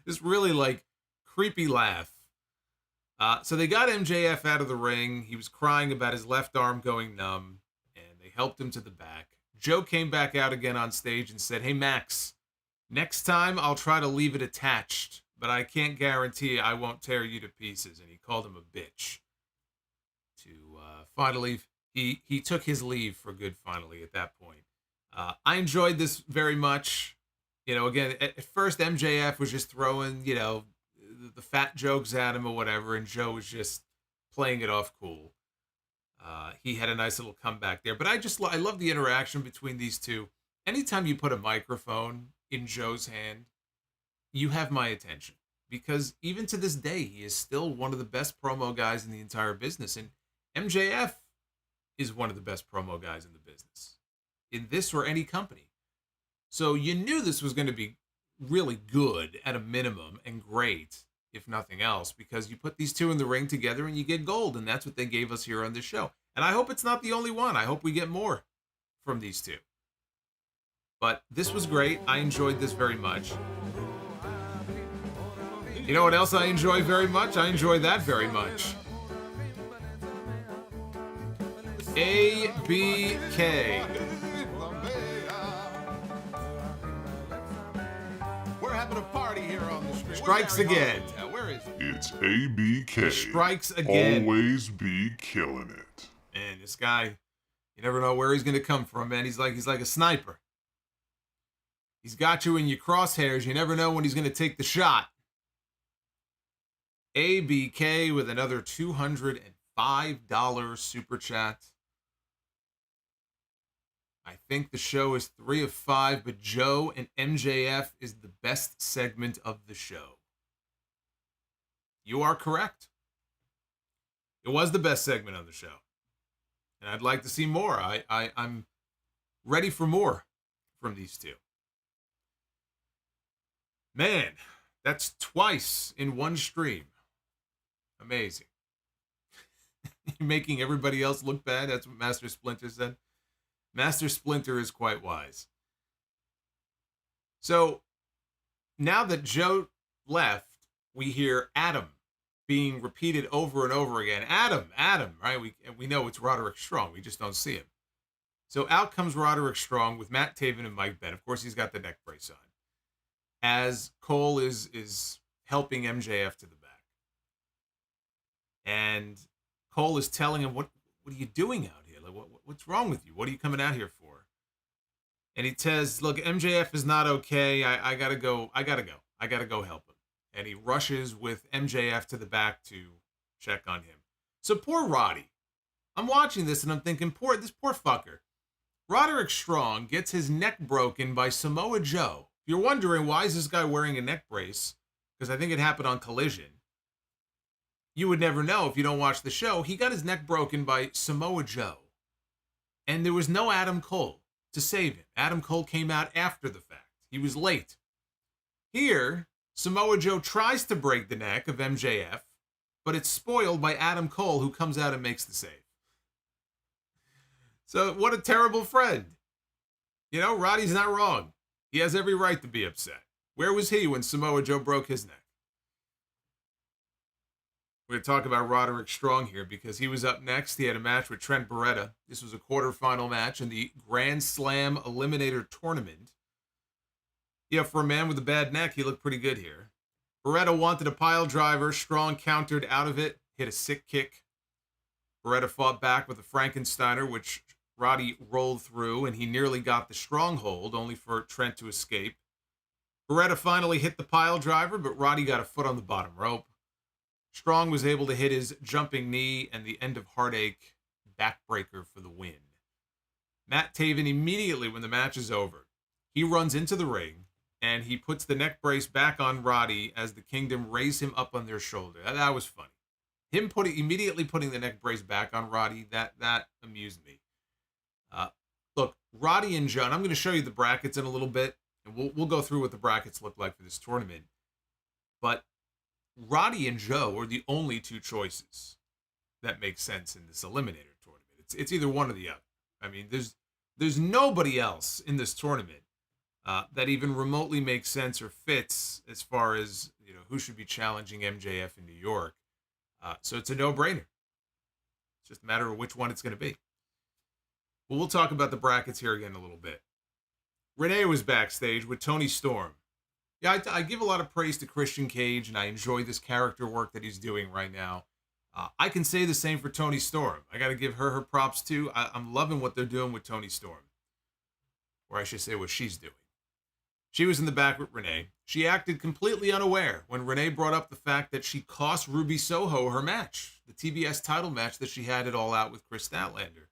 This really, like, creepy laugh. So they got MJF out of the ring. He was crying about his left arm going numb, and they helped him to the back. Joe came back out again on stage and said, hey, Max, next time I'll try to leave it attached, but I can't guarantee I won't tear you to pieces. And he called him a bitch. Finally, he took his leave for good finally at that point. I enjoyed this very much. You know, again, at first MJF was just throwing, you know, the fat jokes at him or whatever, and Joe was just playing it off cool. He had a nice little comeback there. But I love the interaction between these two. Anytime you put a microphone in Joe's hand, you have my attention. Because even to this day, he is still one of the best promo guys in the entire business. And MJF is one of the best promo guys in the business, in this or any company. So you knew this was going to be really good at a minimum and great, if nothing else, because you put these two in the ring together and you get gold, and that's what they gave us here on this show. And I hope it's not the only one. I hope we get more from these two. But this was great. I enjoyed this very much. You know what else I enjoy very much? I enjoy that very much. ABK. We're having a party here on the street. Strikes again. Where is it? It's ABK. Strikes again. Always be killing it. Man, this guy, you never know where he's going to come from, man. He's like a sniper. He's got you in your crosshairs. You never know when he's going to take the shot. ABK with another $205 super chat. I think the show is 3 of 5, but Joe and MJF is the best segment of the show. You are correct. It was the best segment of the show. And I'd like to see more. I'm ready for more from these two. Man, that's twice in one stream. Amazing. You're making everybody else look bad. That's what Master Splinter said. Master Splinter is quite wise. So now that Joe left, we hear Adam being repeated over and over again. Adam, right? We know it's Roderick Strong. We just don't see him. So out comes Roderick Strong with Matt Taven and Mike Benn. Of course, he's got the neck brace on. As Cole is helping MJF to the back. And Cole is telling him, what are you doing out here? Like, what's wrong with you? What are you coming out here for? And he says, look, MJF is not okay. I gotta go. I gotta go help him. And he rushes with MJF to the back to check on him. So poor Roddy. I'm watching this and I'm thinking, this poor fucker. Roderick Strong gets his neck broken by Samoa Joe. If you're wondering, why is this guy wearing a neck brace? Because I think it happened on Collision. You would never know if you don't watch the show. He got his neck broken by Samoa Joe. And there was no Adam Cole to save him. Adam Cole came out after the fact. He was late. Here, Samoa Joe tries to break the neck of MJF, but it's spoiled by Adam Cole, who comes out and makes the save. So what a terrible friend. You know, Roddy's not wrong. He has every right to be upset. Where was he when Samoa Joe broke his neck? We're going to talk about Roderick Strong here because he was up next. He had a match with Trent Beretta. This was a quarterfinal match in the Grand Slam Eliminator Tournament. Yeah, for a man with a bad neck, he looked pretty good here. Beretta wanted a pile driver. Strong countered out of it, hit a sick kick. Beretta fought back with a Frankensteiner, which Roddy rolled through, and he nearly got the stronghold, only for Trent to escape. Beretta finally hit the pile driver, but Roddy got a foot on the bottom rope. Strong was able to hit his jumping knee and the end of heartache backbreaker for the win. Matt Taven immediately, when the match is over, he runs into the ring and he puts the neck brace back on Roddy as the Kingdom raise him up on their shoulder. That was funny. Him immediately putting the neck brace back on Roddy, that amused me. Look, Roddy and Joe, and I'm going to show you the brackets in a little bit, and we'll go through what the brackets look like for this tournament. But Roddy and Joe are the only two choices that make sense in this Eliminator tournament. It's either one or the other. I mean, there's nobody else in this tournament that even remotely makes sense or fits as far as, you know, who should be challenging MJF in New York. So it's a no-brainer. It's just a matter of which one it's going to be. Well, we'll talk about the brackets here again in a little bit. Renee was backstage with Tony Storm. Yeah, I give a lot of praise to Christian Cage, and I enjoy this character work that he's doing right now. I can say the same for Tony Storm. I got to give her props, too. I'm loving what they're doing with Tony Storm. Or I should say what she's doing. She was in the back with Renee. She acted completely unaware when Renee brought up the fact that she cost Ruby Soho her match, the TBS title match that she had it All Out with Kris Statlander.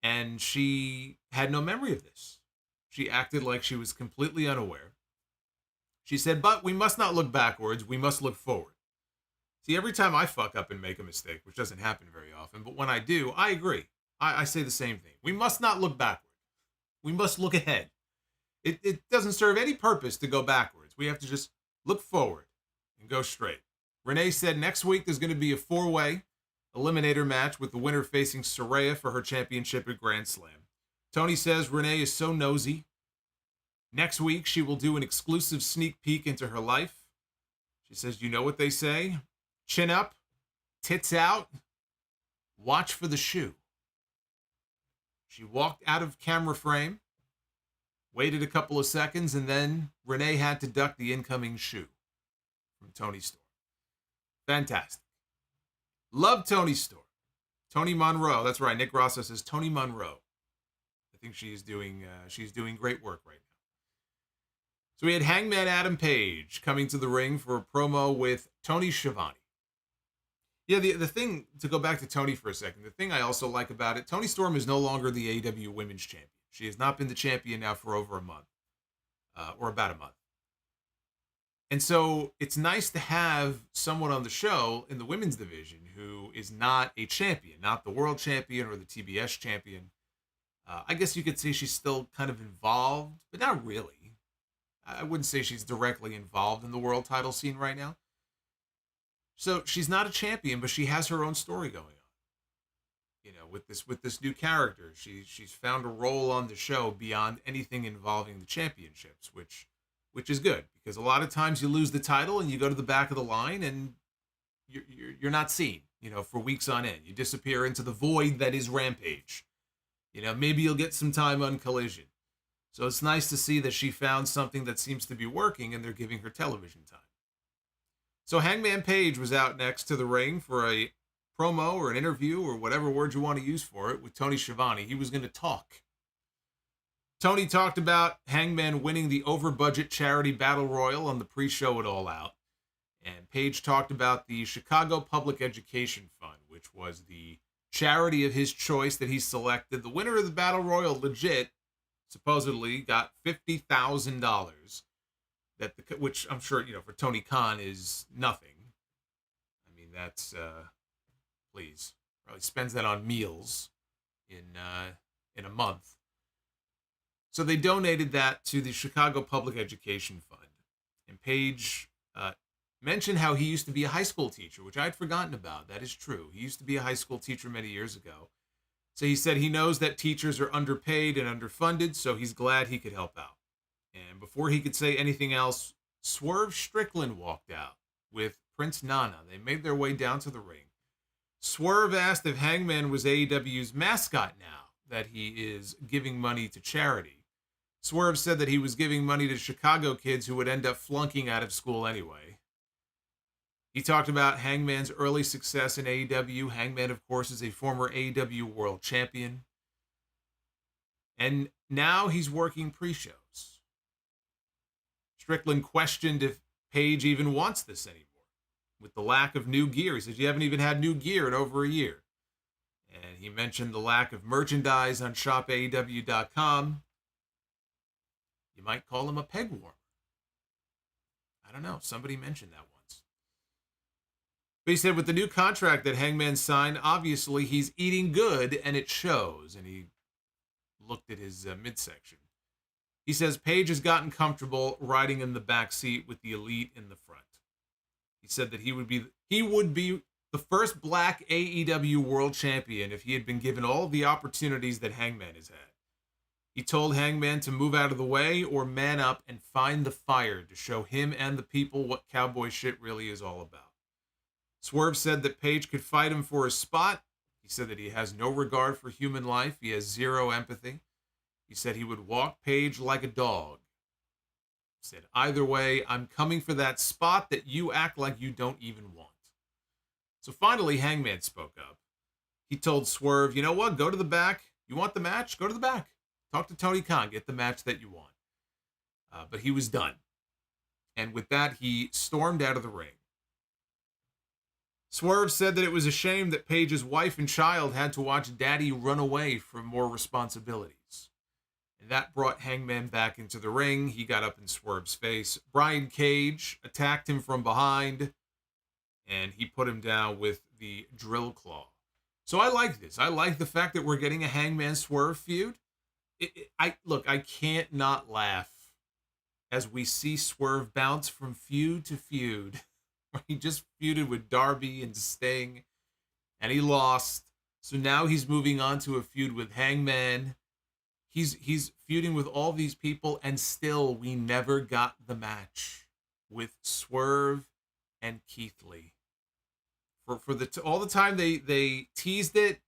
And she had no memory of this. She acted like she was completely unaware. She said, but we must not look backwards, we must look forward. See, every time I fuck up and make a mistake, which doesn't happen very often, but when I do, I agree. I say the same thing. We must not look backward. We must look ahead. It doesn't serve any purpose to go backwards. We have to just look forward and go straight. Renee said next week there's going to be a 4-way eliminator match with the winner facing Saraya for her championship at Grand Slam. Tony says Renee is so nosy. Next week, she will do an exclusive sneak peek into her life. She says, you know what they say? Chin up, tits out, watch for the shoe. She walked out of camera frame, waited a couple of seconds, and then Renee had to duck the incoming shoe from Tony Storm. Fantastic. Love Tony Storm. Tony Monroe. That's right. Nick Rosso says Tony Monroe. I think she's doing great work right now. So we had Hangman Adam Page coming to the ring for a promo with Tony Schiavone. Yeah, the thing, to go back to Tony for a second, the thing I also like about it, Tony Storm is no longer the AEW Women's Champion. She has not been the champion now for over a month, or about a month. And so it's nice to have someone on the show in the women's division who is not a champion, not the world champion or the TBS champion. I guess you could say she's still kind of involved, but not really. I wouldn't say she's directly involved in the world title scene right now. So she's not a champion, but she has her own story going on. You know, with this new character, she's found a role on the show beyond anything involving the championships, which is good, because a lot of times you lose the title and you go to the back of the line and you're not seen, you know, for weeks on end. You disappear into the void that is Rampage. You know, maybe you'll get some time on Collision. So it's nice to see that she found something that seems to be working and they're giving her television time. So Hangman Page was out next to the ring for a promo or an interview or whatever word you want to use for it with Tony Schiavone. He was going to talk. Tony talked about Hangman winning the over-budget charity battle royal on the pre-show at All Out. And Page talked about the Chicago Public Education Fund, which was the charity of his choice that he selected. The winner of the battle royal, legit, supposedly got $50,000, which I'm sure, you know, for Tony Khan is nothing. I mean, that's please, probably spends that on meals in a month. So they donated that to the Chicago Public Education Fund. And Page mentioned how he used to be a high school teacher, which I'd forgotten about. That is true. He used to be a high school teacher many years ago. So he said he knows that teachers are underpaid and underfunded, so he's glad he could help out. And before he could say anything else, Swerve Strickland walked out with Prince Nana. They made their way down to the ring. Swerve asked if Hangman was AEW's mascot now that he is giving money to charity. Swerve said that he was giving money to Chicago kids who would end up flunking out of school anyway. He talked about Hangman's early success in AEW. Hangman, of course, is a former AEW World Champion. And now he's working pre-shows. Strickland questioned if Page even wants this anymore. With the lack of new gear, he says, you haven't even had new gear in over a year. And he mentioned the lack of merchandise on shopaew.com. You might call him a peg warmer. I don't know. Somebody mentioned that once. But he said with the new contract that Hangman signed, obviously he's eating good and it shows. And he looked at his midsection. He says Page has gotten comfortable riding in the back seat with the elite in the front. He said that he would be the first black AEW World Champion if he had been given all the opportunities that Hangman has had. He told Hangman to move out of the way or man up and find the fire to show him and the people what cowboy shit really is all about. Swerve said that Page could fight him for a spot. He said that he has no regard for human life. He has zero empathy. He said he would walk Page like a dog. He said, either way, I'm coming for that spot that you act like you don't even want. So finally, Hangman spoke up. He told Swerve, you know what? Go to the back. You want the match? Go to the back. Talk to Tony Khan. Get the match that you want. But he was done. And with that, he stormed out of the ring. Swerve said that it was a shame that Page's wife and child had to watch Daddy run away from more responsibilities. And that brought Hangman back into the ring. He got up in Swerve's face. Brian Cage attacked him from behind, and he put him down with the drill claw. So I like this. I like the fact that we're getting a Hangman Swerve feud. I can't not laugh as we see Swerve bounce from feud to feud. He just feuded with Darby and Sting, and he lost. So now he's moving on to a feud with Hangman. He's feuding with all these people, and still we never got the match with Swerve and Keith Lee. For all the time they teased it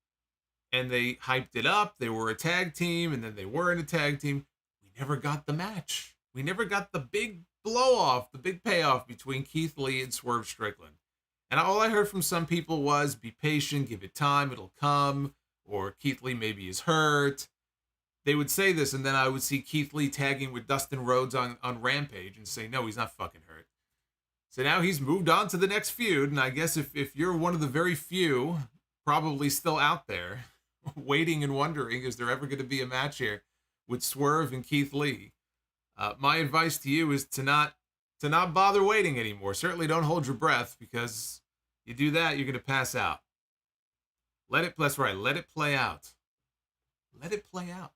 and they hyped it up. They were a tag team, and then they weren't a tag team. We never got the match. We never got the big blow-off, the big payoff between Keith Lee and Swerve Strickland. And all I heard from some people was, be patient, give it time, it'll come, or Keith Lee maybe is hurt. They would say this, and then I would see Keith Lee tagging with Dustin Rhodes on Rampage and say, no, he's not fucking hurt. So now he's moved on to the next feud, and I guess if you're one of the very few, probably still out there, waiting and wondering, is there ever going to be a match here with Swerve and Keith Lee? My advice to you is to not bother waiting anymore. Certainly don't hold your breath, because you do that, you're going to pass out. That's right, let it play out. Let it play out.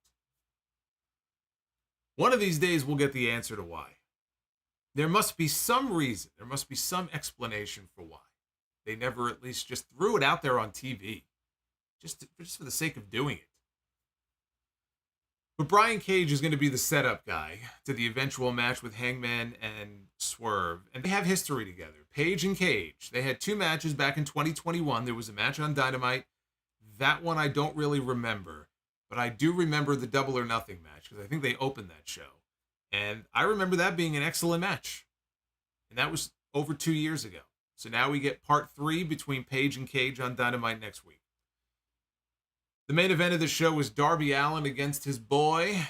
One of these days we'll get the answer to why. There must be some reason, there must be some explanation for why. They never at least just threw it out there on TV. Just for the sake of doing it. But Brian Cage is going to be the setup guy to the eventual match with Hangman and Swerve. And they have history together. Page and Cage. They had 2 matches back in 2021. There was a match on Dynamite. That one I don't really remember. But I do remember the Double or Nothing match, because I think they opened that show. And I remember that being an excellent match. And that was over 2 years ago. So now we get part 3 between Page and Cage on Dynamite next week. The main event of the show was Darby Allin against his boy,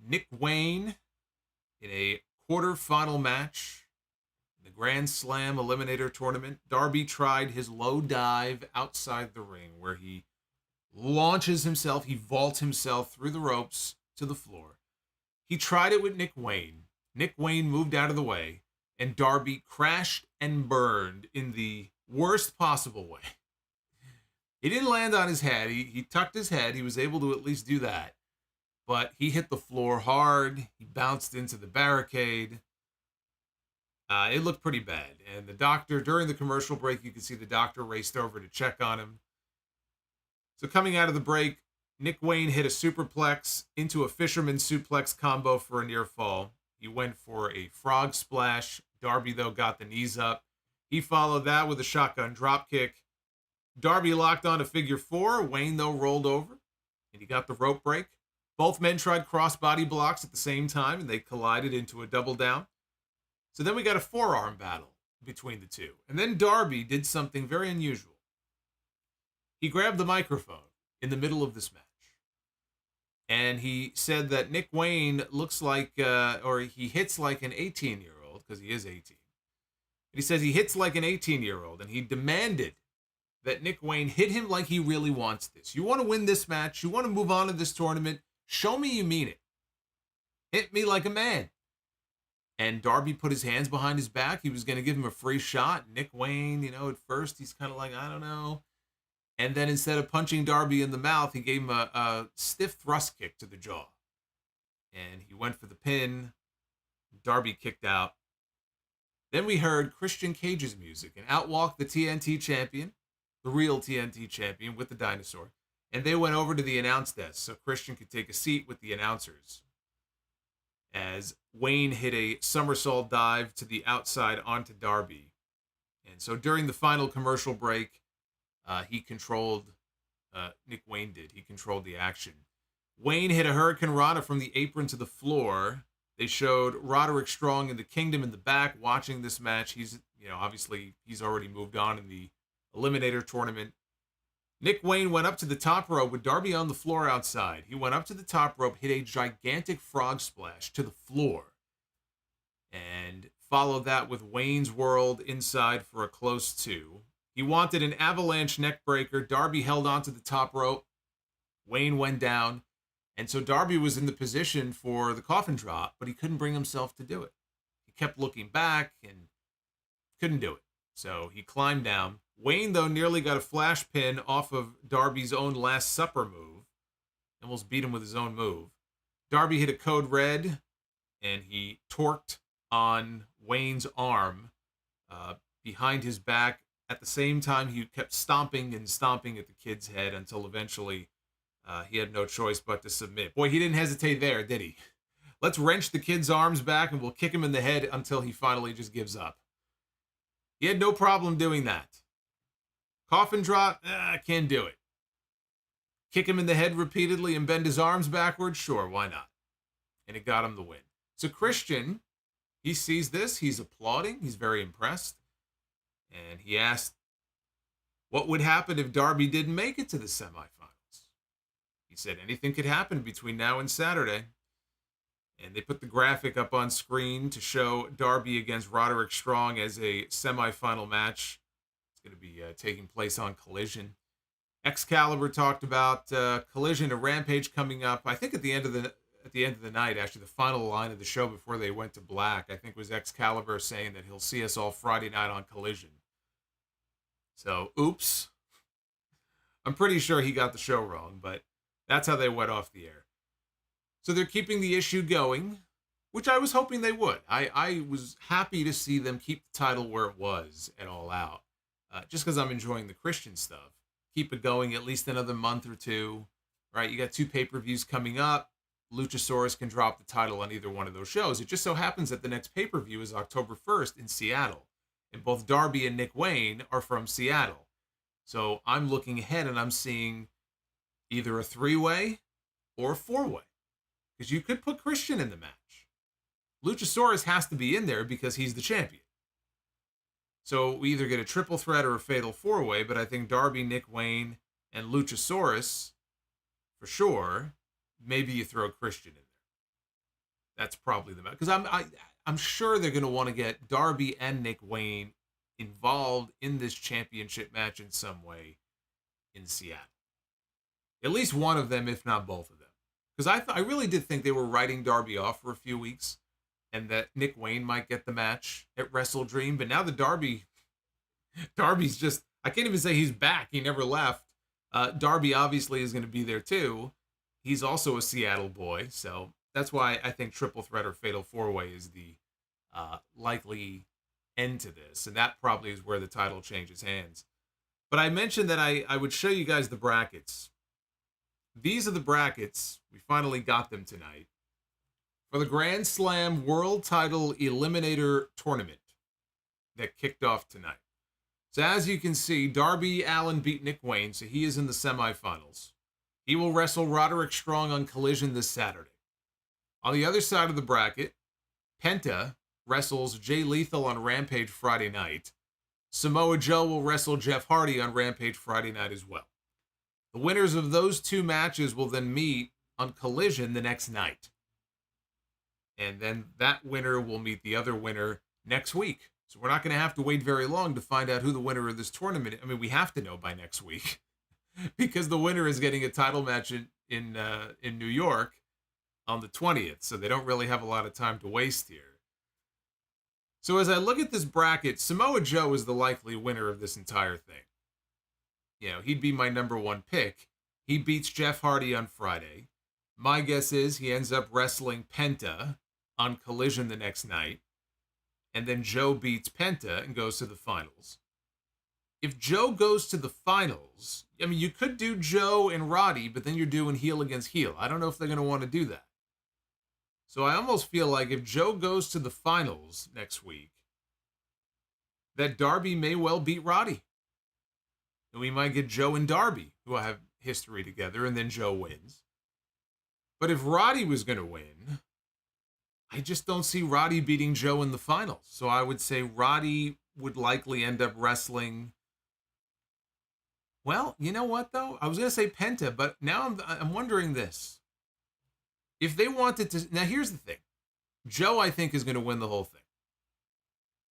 Nick Wayne, in a quarterfinal match in the Grand Slam Eliminator Tournament. Darby tried his low dive outside the ring, where he launches himself, he vaults himself through the ropes to the floor. He tried it with Nick Wayne. Nick Wayne moved out of the way, and Darby crashed and burned in the worst possible way. He didn't land on his head. He tucked his head. He was able to at least do that. but he hit the floor hard. He bounced into the barricade. It looked pretty bad. And the doctor, during the commercial break, you could see the doctor raced over to check on him. So coming out of the break, Nick Wayne hit a superplex into a fisherman suplex combo for a near fall. He went for a frog splash. Darby, though, got the knees up. He followed that with a shotgun dropkick. Darby locked on a figure four. Wayne, though, rolled over, and he got the rope break. Both men tried crossbody blocks at the same time, and they collided into a double down. So then we got a forearm battle between the two. And then Darby did something very unusual. He grabbed the microphone in the middle of this match. And he said that Nick Wayne looks like, or he hits like an 18-year-old, because he is 18. And he says he hits like an 18-year-old, and he demanded that Nick Wayne hit him like he really wants this. You want to win this match? You want to move on to this tournament? Show me you mean it. Hit me like a man. And Darby put his hands behind his back. He was going to give him a free shot. Nick Wayne, at first he's kind of like, I don't know. And then instead of punching Darby in the mouth, he gave him a stiff thrust kick to the jaw. And he went for the pin. Darby kicked out. Then we heard Christian Cage's music. And out walked the TNT champion, the real TNT champion with the dinosaur. And they went over to the announce desk so Christian could take a seat with the announcers. As Wayne hit a somersault dive to the outside onto Darby. And so during the final commercial break, he controlled, Nick Wayne did. He controlled the action. Wayne hit a Hurricane Rana from the apron to the floor. They showed Roderick Strong and the Kingdom in the back watching this match. He's, obviously he's already moved on in the Eliminator tournament. Nick Wayne went up to the top rope with Darby on the floor outside. He went up to the top rope, hit a gigantic frog splash to the floor, and followed that with Wayne's World inside for a close two. He wanted an avalanche neck breaker. Darby held onto the top rope. Wayne went down. And so Darby was in the position for the coffin drop, but he couldn't bring himself to do it. He kept looking back and couldn't do it. So he climbed down. Wayne, though, nearly got a flash pin off of Darby's own Last Supper move. Almost beat him with his own move. Darby hit a code red, and he torqued on Wayne's arm behind his back. At the same time, he kept stomping and stomping at the kid's head until eventually he had no choice but to submit. Boy, he didn't hesitate there, did he? Let's wrench the kid's arms back and we'll kick him in the head until he finally just gives up. He had no problem doing that. Coffin drop, can't do it. Kick him in the head repeatedly and bend his arms backwards? Sure, why not? And it got him the win. So Christian, he sees this, he's applauding, he's very impressed. And he asked what would happen if Darby didn't make it to the semifinals. He said anything could happen between now and Saturday. And they put the graphic up on screen to show Darby against Roderick Strong as a semifinal match. It's going to be taking place on Collision. Excalibur talked about Collision and Rampage coming up. I think at the end of the night, actually the final line of the show before they went to black, I think was Excalibur saying that he'll see us all Friday night on Collision. So, oops. I'm pretty sure he got the show wrong, but that's how they went off the air. So they're keeping the issue going, which I was hoping they would. I was happy to see them keep the title where it was at All Out, just because I'm enjoying the Christian stuff. Keep it going at least another month or two, right? You got 2 pay-per-views coming up. Luchasaurus can drop the title on either one of those shows. It just so happens that the next pay-per-view is October 1st in Seattle. And both Darby and Nick Wayne are from Seattle. So I'm looking ahead and I'm seeing either a 3-way or a 4-way. Because you could put Christian in the match. Luchasaurus has to be in there because he's the champion. So we either get a triple threat or a fatal 4-way, but I think Darby, Nick Wayne, and Luchasaurus, for sure, maybe you throw Christian in there. That's probably the match. Because I'm sure they're going to want to get Darby and Nick Wayne involved in this championship match in some way in Seattle. At least one of them, if not both of them. Because I really did think they were writing Darby off for a few weeks and that Nick Wayne might get the match at Wrestle Dream. But now that Darby's just, I can't even say he's back. He never left. Darby obviously is going to be there too. He's also a Seattle boy, so that's why I think Triple Threat or Fatal 4-Way is the likely end to this, and that probably is where the title changes hands. But I mentioned that I would show you guys the brackets. These are the brackets. We finally got them tonight for the Grand Slam World Title Eliminator Tournament that kicked off tonight. So as you can see, Darby Allin beat Nick Wayne, so he is in the semifinals. He will wrestle Roderick Strong on Collision this Saturday. On the other side of the bracket, Penta wrestles Jay Lethal on Rampage Friday night. Samoa Joe will wrestle Jeff Hardy on Rampage Friday night as well. The winners of those two matches will then meet on Collision the next night. And then that winner will meet the other winner next week. So we're not going to have to wait very long to find out who the winner of this tournament is. I mean, we have to know by next week because the winner is getting a title match in New York on the 20th. So they don't really have a lot of time to waste here. So as I look at this bracket, Samoa Joe is the likely winner of this entire thing. You know, he'd be my number one pick. He beats Jeff Hardy on Friday. My guess is he ends up wrestling Penta on Collision the next night. And then Joe beats Penta and goes to the finals. If Joe goes to the finals, I mean, you could do Joe and Roddy, but then you're doing heel against heel. I don't know if they're going to want to do that. So I almost feel like if Joe goes to the finals next week, that Darby may well beat Roddy. And we might get Joe and Darby, who have history together, and then Joe wins. But if Roddy was going to win, I just don't see Roddy beating Joe in the finals. So I would say Roddy would likely end up wrestling. Well, you know what, though? I was going to say Penta, but now I'm wondering this. If they wanted to... Now, here's the thing. Joe, I think, is going to win the whole thing.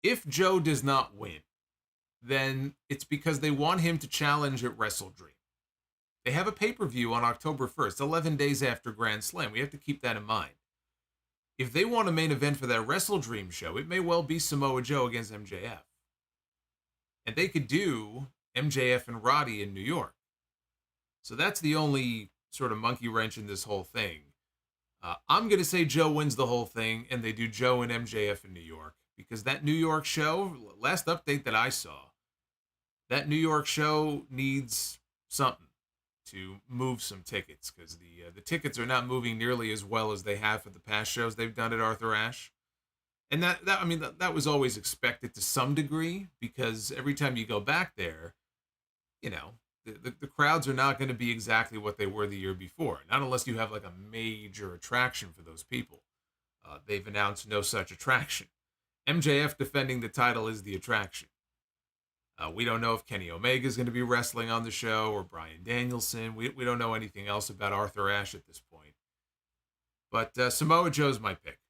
If Joe does not win, then it's because they want him to challenge at Wrestle Dream. They have a pay-per-view on October 1st, 11 days after Grand Slam. We have to keep that in mind. If they want a main event for that Wrestle Dream show, it may well be Samoa Joe against MJF. And they could do MJF and Roddy in New York. So that's the only sort of monkey wrench in this whole thing. I'm going to say Joe wins the whole thing, and they do Joe and MJF in New York. Because that New York show, last update that I saw, that New York show needs something to move some tickets. Because the tickets are not moving nearly as well as they have for the past shows they've done at Arthur Ashe. And that was always expected to some degree. Because every time you go back there, you know, the crowds are not going to be exactly what they were the year before. Not unless you have like a major attraction for those people. They've announced no such attraction. MJF defending the title is the attraction. We don't know if Kenny Omega is going to be wrestling on the show or Bryan Danielson. We don't know anything else about Arthur Ashe at this point. But Samoa Joe's my pick.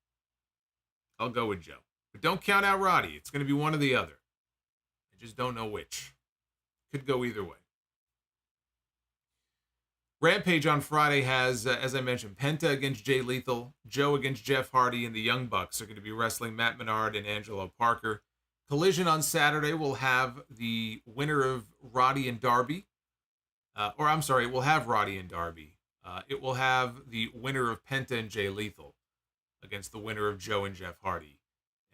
I'll go with Joe. But don't count out Roddy. It's going to be one or the other. I just don't know which. Could go either way. Rampage on Friday has, as I mentioned, Penta against Jay Lethal, Joe against Jeff Hardy, and the Young Bucks are going to be wrestling Matt Menard and Angelo Parker. Collision on Saturday will have the winner of Roddy and Darby. We'll have Roddy and Darby. It will have the winner of Penta and Jay Lethal against the winner of Joe and Jeff Hardy.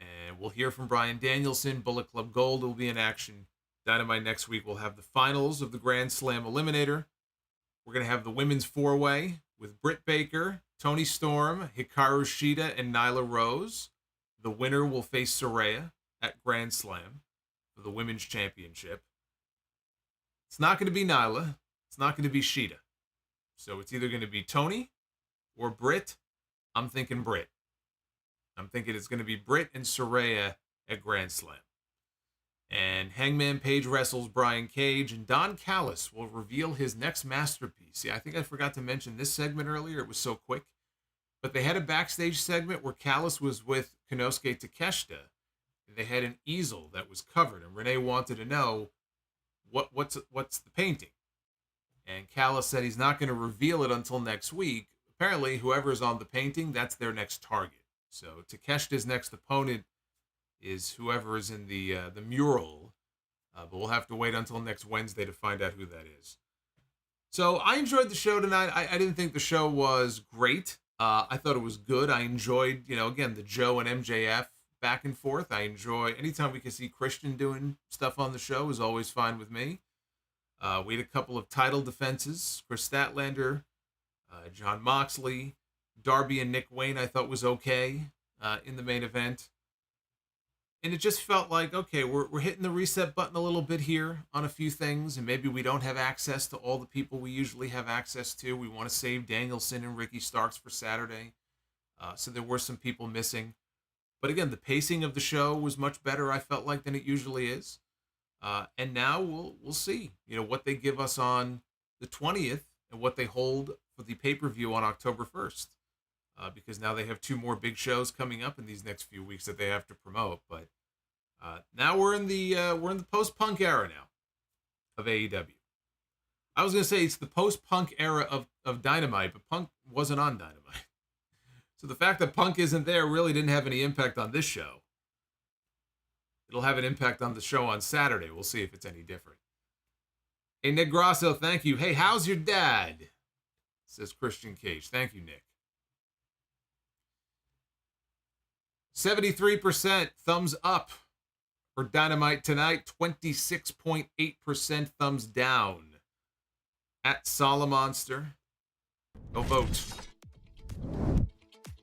And we'll hear from Bryan Danielson. Bullet Club Gold will be in action. Dynamite next week will have the finals of the Grand Slam Eliminator. We're going to have the women's four-way with Britt Baker, Toni Storm, Hikaru Shida, and Nyla Rose. The winner will face Saraya at Grand Slam for the women's championship. It's not going to be Nyla. It's not going to be Shida. So it's either going to be Toni or Britt. I'm thinking Britt. I'm thinking it's going to be Britt and Saraya at Grand Slam. And Hangman Page wrestles Brian Cage, and Don Callis will reveal his next masterpiece. See, I think I forgot to mention this segment earlier. It was so quick. But they had a backstage segment where Callis was with Konosuke Takeshita. And they had an easel that was covered, and Renee wanted to know what's the painting. And Callis said he's not going to reveal it until next week. Apparently, whoever's on the painting, that's their next target. So Takeshita's next opponent is whoever is in the mural, but we'll have to wait until next Wednesday to find out who that is. So I enjoyed the show tonight. I didn't think the show was great. I thought it was good. I enjoyed, again, the Joe and MJF back and forth. I enjoy anytime we can see Christian doing stuff on the show is always fine with me. We had a couple of title defenses. Kris Statlander, John Moxley, Darby and Nick Wayne I thought was okay in the main event. And it just felt like, okay, we're hitting the reset button a little bit here on a few things, and maybe we don't have access to all the people we usually have access to. We want to save Danielson and Ricky Starks for Saturday. So there were some people missing. But again, the pacing of the show was much better, I felt like, than it usually is. And now we'll see, what they give us on the 20th and what they hold for the pay-per-view on October 1st. Because now they have 2 more big shows coming up in these next few weeks that they have to promote. But now we're in the post-punk era now of AEW. I was gonna say it's the post-punk era of Dynamite, but Punk wasn't on Dynamite. So the fact that Punk isn't there really didn't have any impact on this show. It'll have an impact on the show on Saturday. We'll see if it's any different. Hey, Nick Grasso, thank you. Hey, how's your dad? Says Christian Cage. Thank you, Nick. 73% thumbs up for Dynamite tonight. 26.8% thumbs down. At Solomonster. Go vote.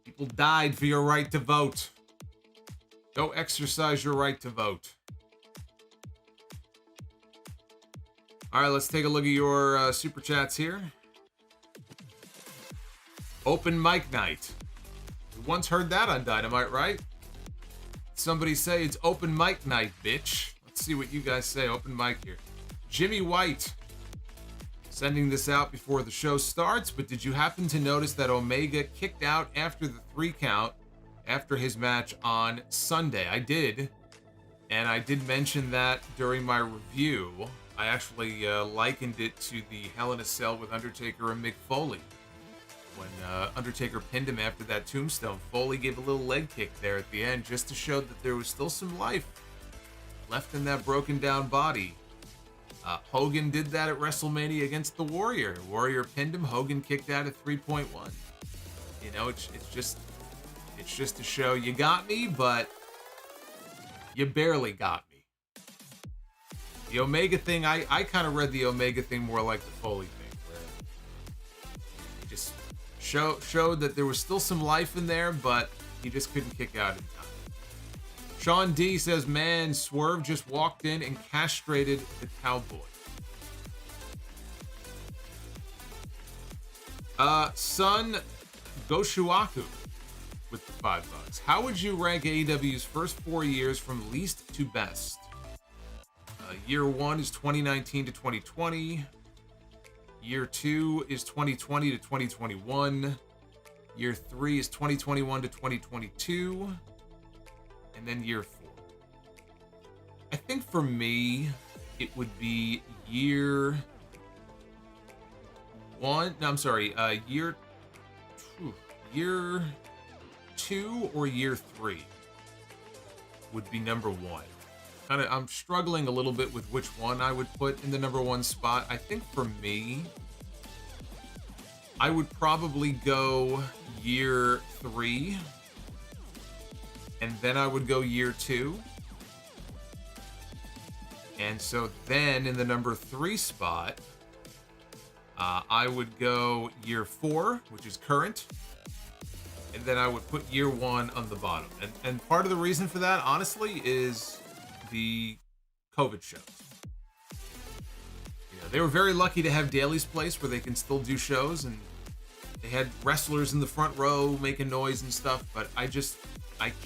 People died for your right to vote. Go exercise your right to vote. All right, let's take a look at your super chats here. Open mic night. You once heard that on Dynamite, right? Somebody say it's open mic night, bitch. Let's see what you guys say. Open mic here. Jimmy White. Sending this out before the show starts, but did you happen to notice that Omega kicked out after the 3 count after his match on Sunday? I did, and I did mention that during my review. I actually likened it to the Hell in a Cell with Undertaker and Mick Foley. When Undertaker pinned him after that tombstone, Foley gave a little leg kick there at the end just to show that there was still some life left in that broken down body. Hogan did that at WrestleMania against the Warrior. Warrior pinned him. Hogan kicked out at 3.1. It's just to show you got me, but you barely got me. The Omega thing, I kind of read the Omega thing more like the Foley thing, where he just showed that there was still some life in there, but he just couldn't kick out in time. Sean D says, man, Swerve just walked in and castrated the cowboy. Son Goshuaku with the $5. How would you rank AEW's first 4 years from least to best? Year 1 is 2019 to 2020. Year 2 is 2020 to 2021. Year 3 is 2021 to 2022. And then year 4. I think for me, it would be year 1. No, I'm sorry. Year 2 or year 3 would be number 1. I'm struggling a little bit with which one I would put in the number 1 spot. I think for me, I would probably go year 3. And then I would go year 2. And so then in the number 3 spot, I would go year 4, which is current. And then I would put year 1 on the bottom. And part of the reason for that, honestly, is the COVID shows. They were very lucky to have Daly's Place where they can still do shows. And they had wrestlers in the front row making noise and stuff. But I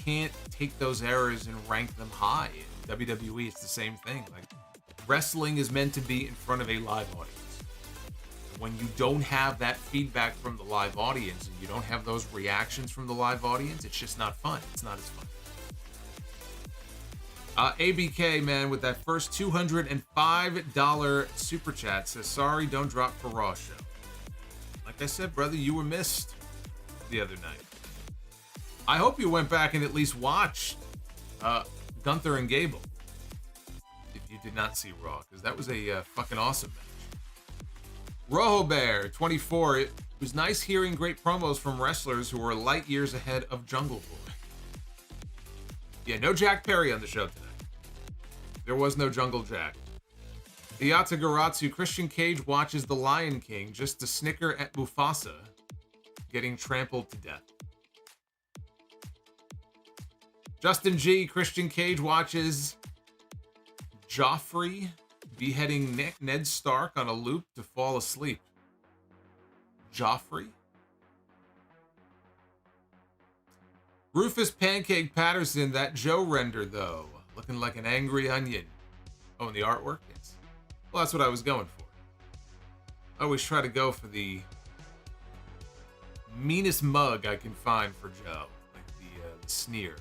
can't take those errors and rank them high. In WWE, it's the same thing. Like, wrestling is meant to be in front of a live audience. When you don't have that feedback from the live audience and you don't have those reactions from the live audience, it's just not fun. It's not as fun. ABK, man, with that first $205 super chat says, sorry, don't drop for Raw show. Like I said, brother, you were missed the other night. I hope you went back and at least watched Gunther and Gable. If you did not see Raw, because that was a fucking awesome match. Rojo Bear 24. It was nice hearing great promos from wrestlers who were light years ahead of Jungle Boy. Yeah, no Jack Perry on the show tonight. There was no Jungle Jack. Iyata Garatsu, Christian Cage watches The Lion King just to snicker at Mufasa getting trampled to death. Justin G, Christian Cage watches Joffrey beheading Ned Stark on a loop to fall asleep. Joffrey? Rufus Pancake Patterson, that Joe render though, looking like an angry onion. Oh, and the artwork? Yes. Well, that's what I was going for. I always try to go for the meanest mug I can find for Joe, like the sneer.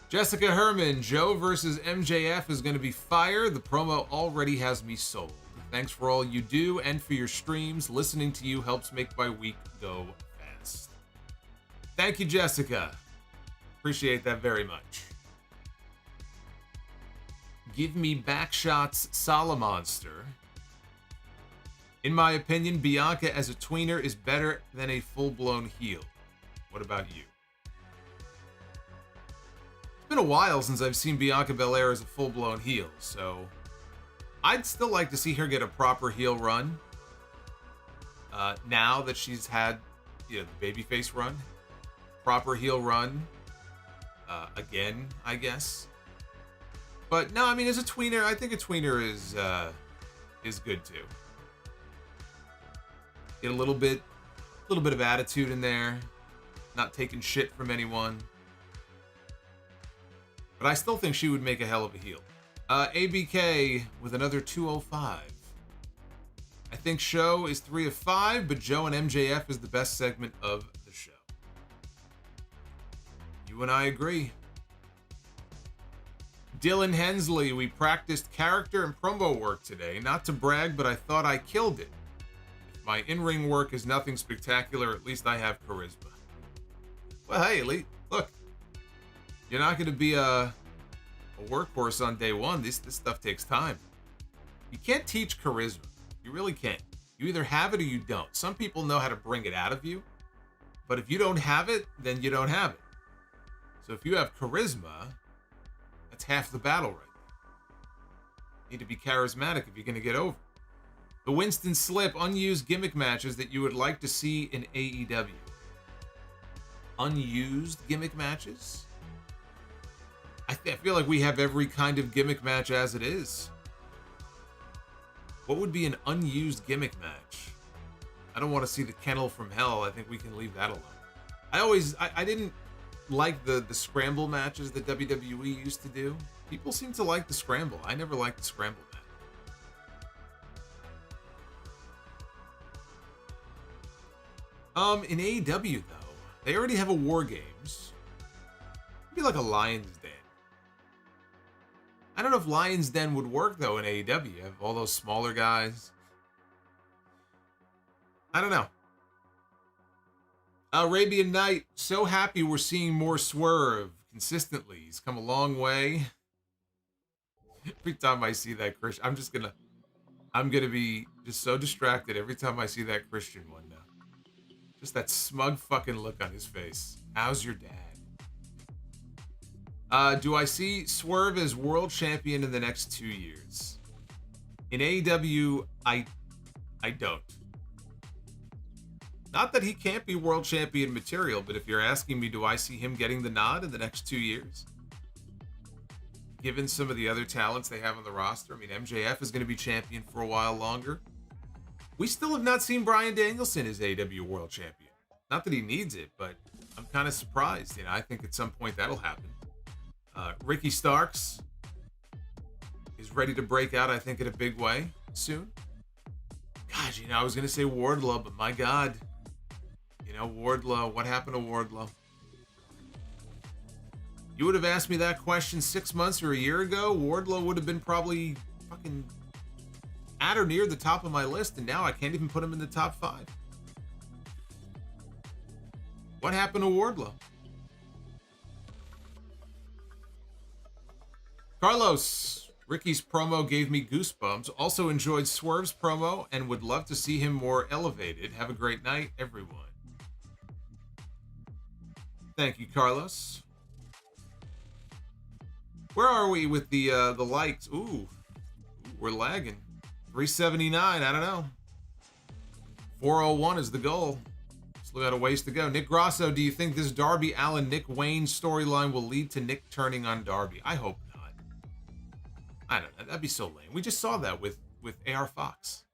Jessica Herman, Joe versus MJF is going to be fire. The promo already has me sold. Thanks for all you do and for your streams. Listening to you helps make my week go fast. Thank you, Jessica. Appreciate that very much. Give me Backshot's Solomonster. In my opinion, Bianca as a tweener is better than a full-blown heel. What about you? It's been a while since I've seen Bianca Belair as a full-blown heel, so I'd still like to see her get a proper heel run. Now that she's had, the babyface run, proper heel run, again, I guess. But no, I mean, as a tweener, I think a tweener is good too. Get a little bit of attitude in there, not taking shit from anyone. But I still think she would make a hell of a heel. ABK with another 205. I think show is 3 of 5, but Joe and MJF is the best segment of the show. You and I agree. Dylan Hensley, we practiced character and promo work today. Not to brag, but I thought I killed it. If my in-ring work is nothing spectacular, at least I have charisma. Well, hey, Elite, look. You're not going to be a workhorse on day one. This stuff takes time. You can't teach charisma. You really can't. You either have it or you don't. Some people know how to bring it out of you, but if you don't have it, then you don't have it. So if you have charisma, that's half the battle right there. You need to be charismatic if you're going to get over. The Winston Slip, unused gimmick matches that you would like to see in AEW. Unused gimmick matches? I feel like we have every kind of gimmick match as it is. What would be an unused gimmick match? I don't want to see the Kennel from Hell. I think we can leave that alone. I didn't like the scramble matches that WWE used to do. People seem to like the scramble. I never liked the scramble match. In AEW though, they already have a War Games. It'd be like a Lions Den. I don't know if Lions Den would work though in AEW. You have all those smaller guys. I don't know. Arabian Night, so happy we're seeing more Swerve consistently. He's come a long way. Every time I see that Christian, I'm gonna be just so distracted every time I see that Christian one now. Just that smug fucking look on his face. How's your dad? Do I see Swerve as world champion in the next 2 years? In AEW, I don't. Not that he can't be world champion material, but if you're asking me, do I see him getting the nod in the next 2 years? Given some of the other talents they have on the roster, I mean, MJF is going to be champion for a while longer. We still have not seen Bryan Danielson as AEW world champion. Not that he needs it, but I'm kind of surprised. I think at some point that'll happen. Ricky Starks is ready to break out, I think, in a big way soon. God, I was going to say Wardlow, but my God. Wardlow, what happened to Wardlow? You would have asked me that question 6 months or a year ago, Wardlow would have been probably fucking at or near the top of my list, and now I can't even put him in the top 5. What happened to Wardlow? Carlos, Ricky's promo gave me goosebumps. Also enjoyed Swerve's promo and would love to see him more elevated. Have a great night, everyone. Thank you, Carlos. Where are we with the likes? Ooh, we're lagging. 379, I don't know. 401 is the goal. Still got a ways to go. Nick Grosso, do you think this Darby Allin Nick Wayne storyline will lead to Nick turning on Darby? I hope not. I don't know. That'd be so lame. We just saw that with AR Fox.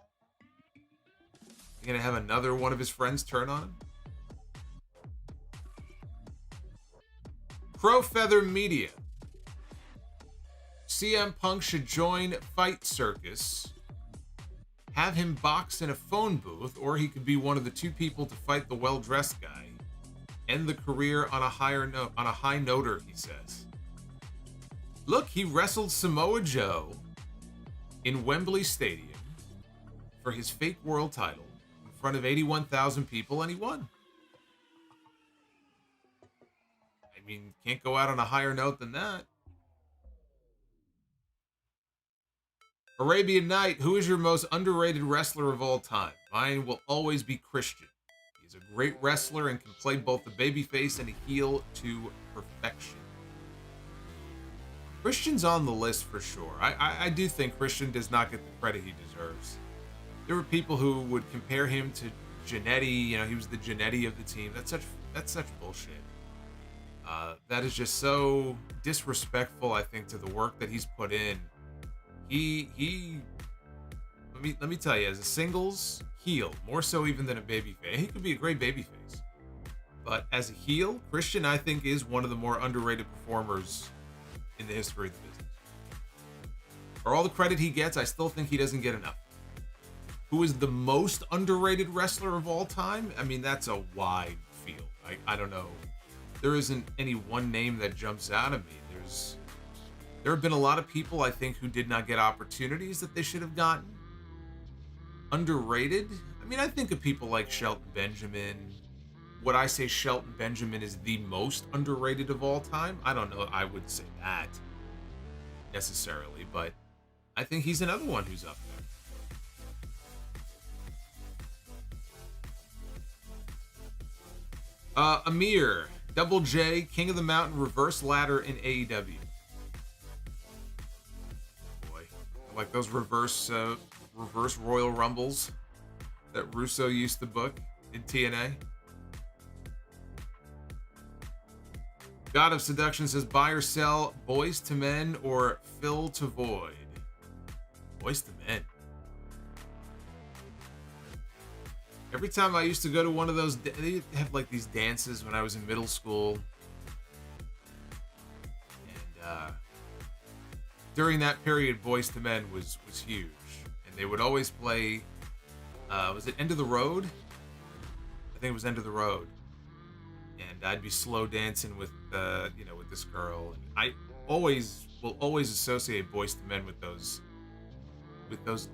You gonna have another one of his friends turn on him? Crow Feather Media. CM Punk should join Fight Circus. Have him box in a phone booth, or he could be one of the two people to fight the well-dressed guy. End the career on a high noter, he says. Look, he wrestled Samoa Joe in Wembley Stadium for his fake world title in front of 81,000 people, and he won. I mean, can't go out on a higher note than that. Arabian Night, who is your most underrated wrestler of all time? Mine will always be Christian. He's a great wrestler and can play both the babyface and a heel to perfection. Christian's on the list for sure. I do think Christian does not get the credit he deserves. There were people who would compare him to Jannetty. You know, he was the Jannetty of the team. That's such bullshit. That is just so disrespectful, I think, to the work that he's put in. Let me tell you, as a singles heel, more so even than a babyface, he could be a great babyface. But as a heel, Christian, I think, is one of the more underrated performers in the history of the business. For all the credit he gets, I still think he doesn't get enough. Who is the most underrated wrestler of all time? I mean, that's a wide field. I don't know. There isn't any one name that jumps out at me. There have been a lot of people, I think, who did not get opportunities that they should have gotten. Underrated? I mean, I think of people like Shelton Benjamin. Would I say Shelton Benjamin is the most underrated of all time? I don't know. I would say that necessarily, but I think he's another one who's up there. Amir, Double J, King of the Mountain, reverse ladder in AEW. Like those reverse Royal Rumbles that Russo used to book in TNA. God of Seduction says, buy or sell Boys to Men or Fill to Void. Boys to Men. Every time I used to go to one of those, they have like these dances when I was in middle school. And during that period, Boys to Men was huge. And they would always play, was it End of the Road? I think it was End of the Road. And I'd be slow dancing with, with this girl. And I will always associate Boys to Men with those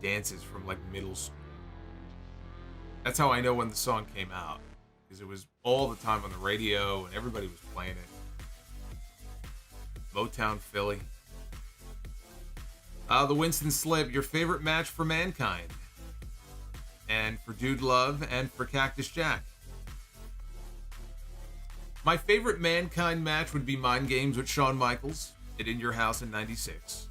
dances from like middle school. That's how I know when the song came out, because it was all the time on the radio and everybody was playing it. Motown Philly. The Winston Slip, your favorite match for Mankind, and for Dude Love, and for Cactus Jack. My favorite Mankind match would be Mind Games with Shawn Michaels at In Your House in '96.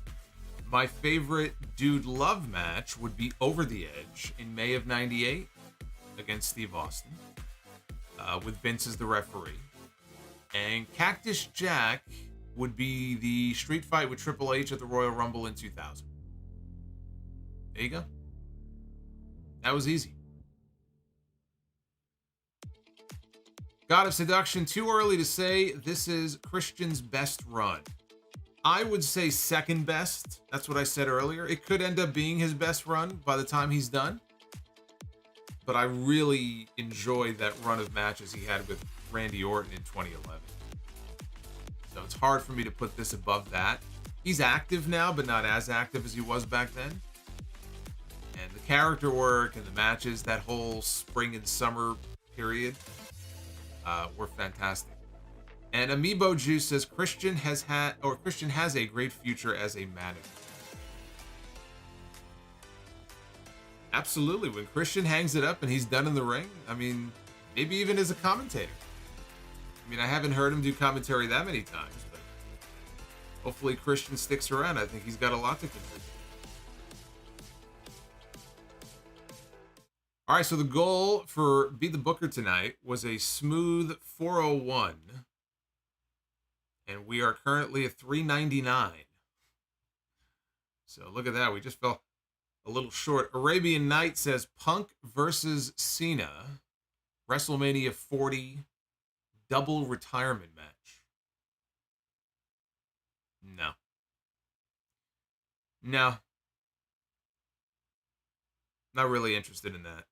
My favorite Dude Love match would be Over the Edge in May of '98 against Steve Austin, with Vince as the referee. And Cactus Jack would be the street fight with Triple H at the Royal Rumble in 2000. There you go. That was easy. God of Seduction, too early to say this is Christian's best run. I would say second best. That's what I said earlier. It could end up being his best run by the time he's done. But I really enjoyed that run of matches he had with Randy Orton in 2011. So it's hard for me to put this above that. He's active now, but not as active as he was back then. And the character work and the matches, that whole spring and summer period, were fantastic. And Amiibo Juice says Christian has a great future as a manager. Absolutely. When Christian hangs it up and he's done in the ring, I mean, maybe even as a commentator. I mean, I haven't heard him do commentary that many times, but hopefully Christian sticks around. I think he's got a lot to contribute. All right, so the goal for Be the Booker tonight was a smooth 401, and we are currently at 399. So look at that. We just fell a little short. Arabian Night says Punk versus Cena, WrestleMania 40, double retirement match. No. No. Not really interested in that.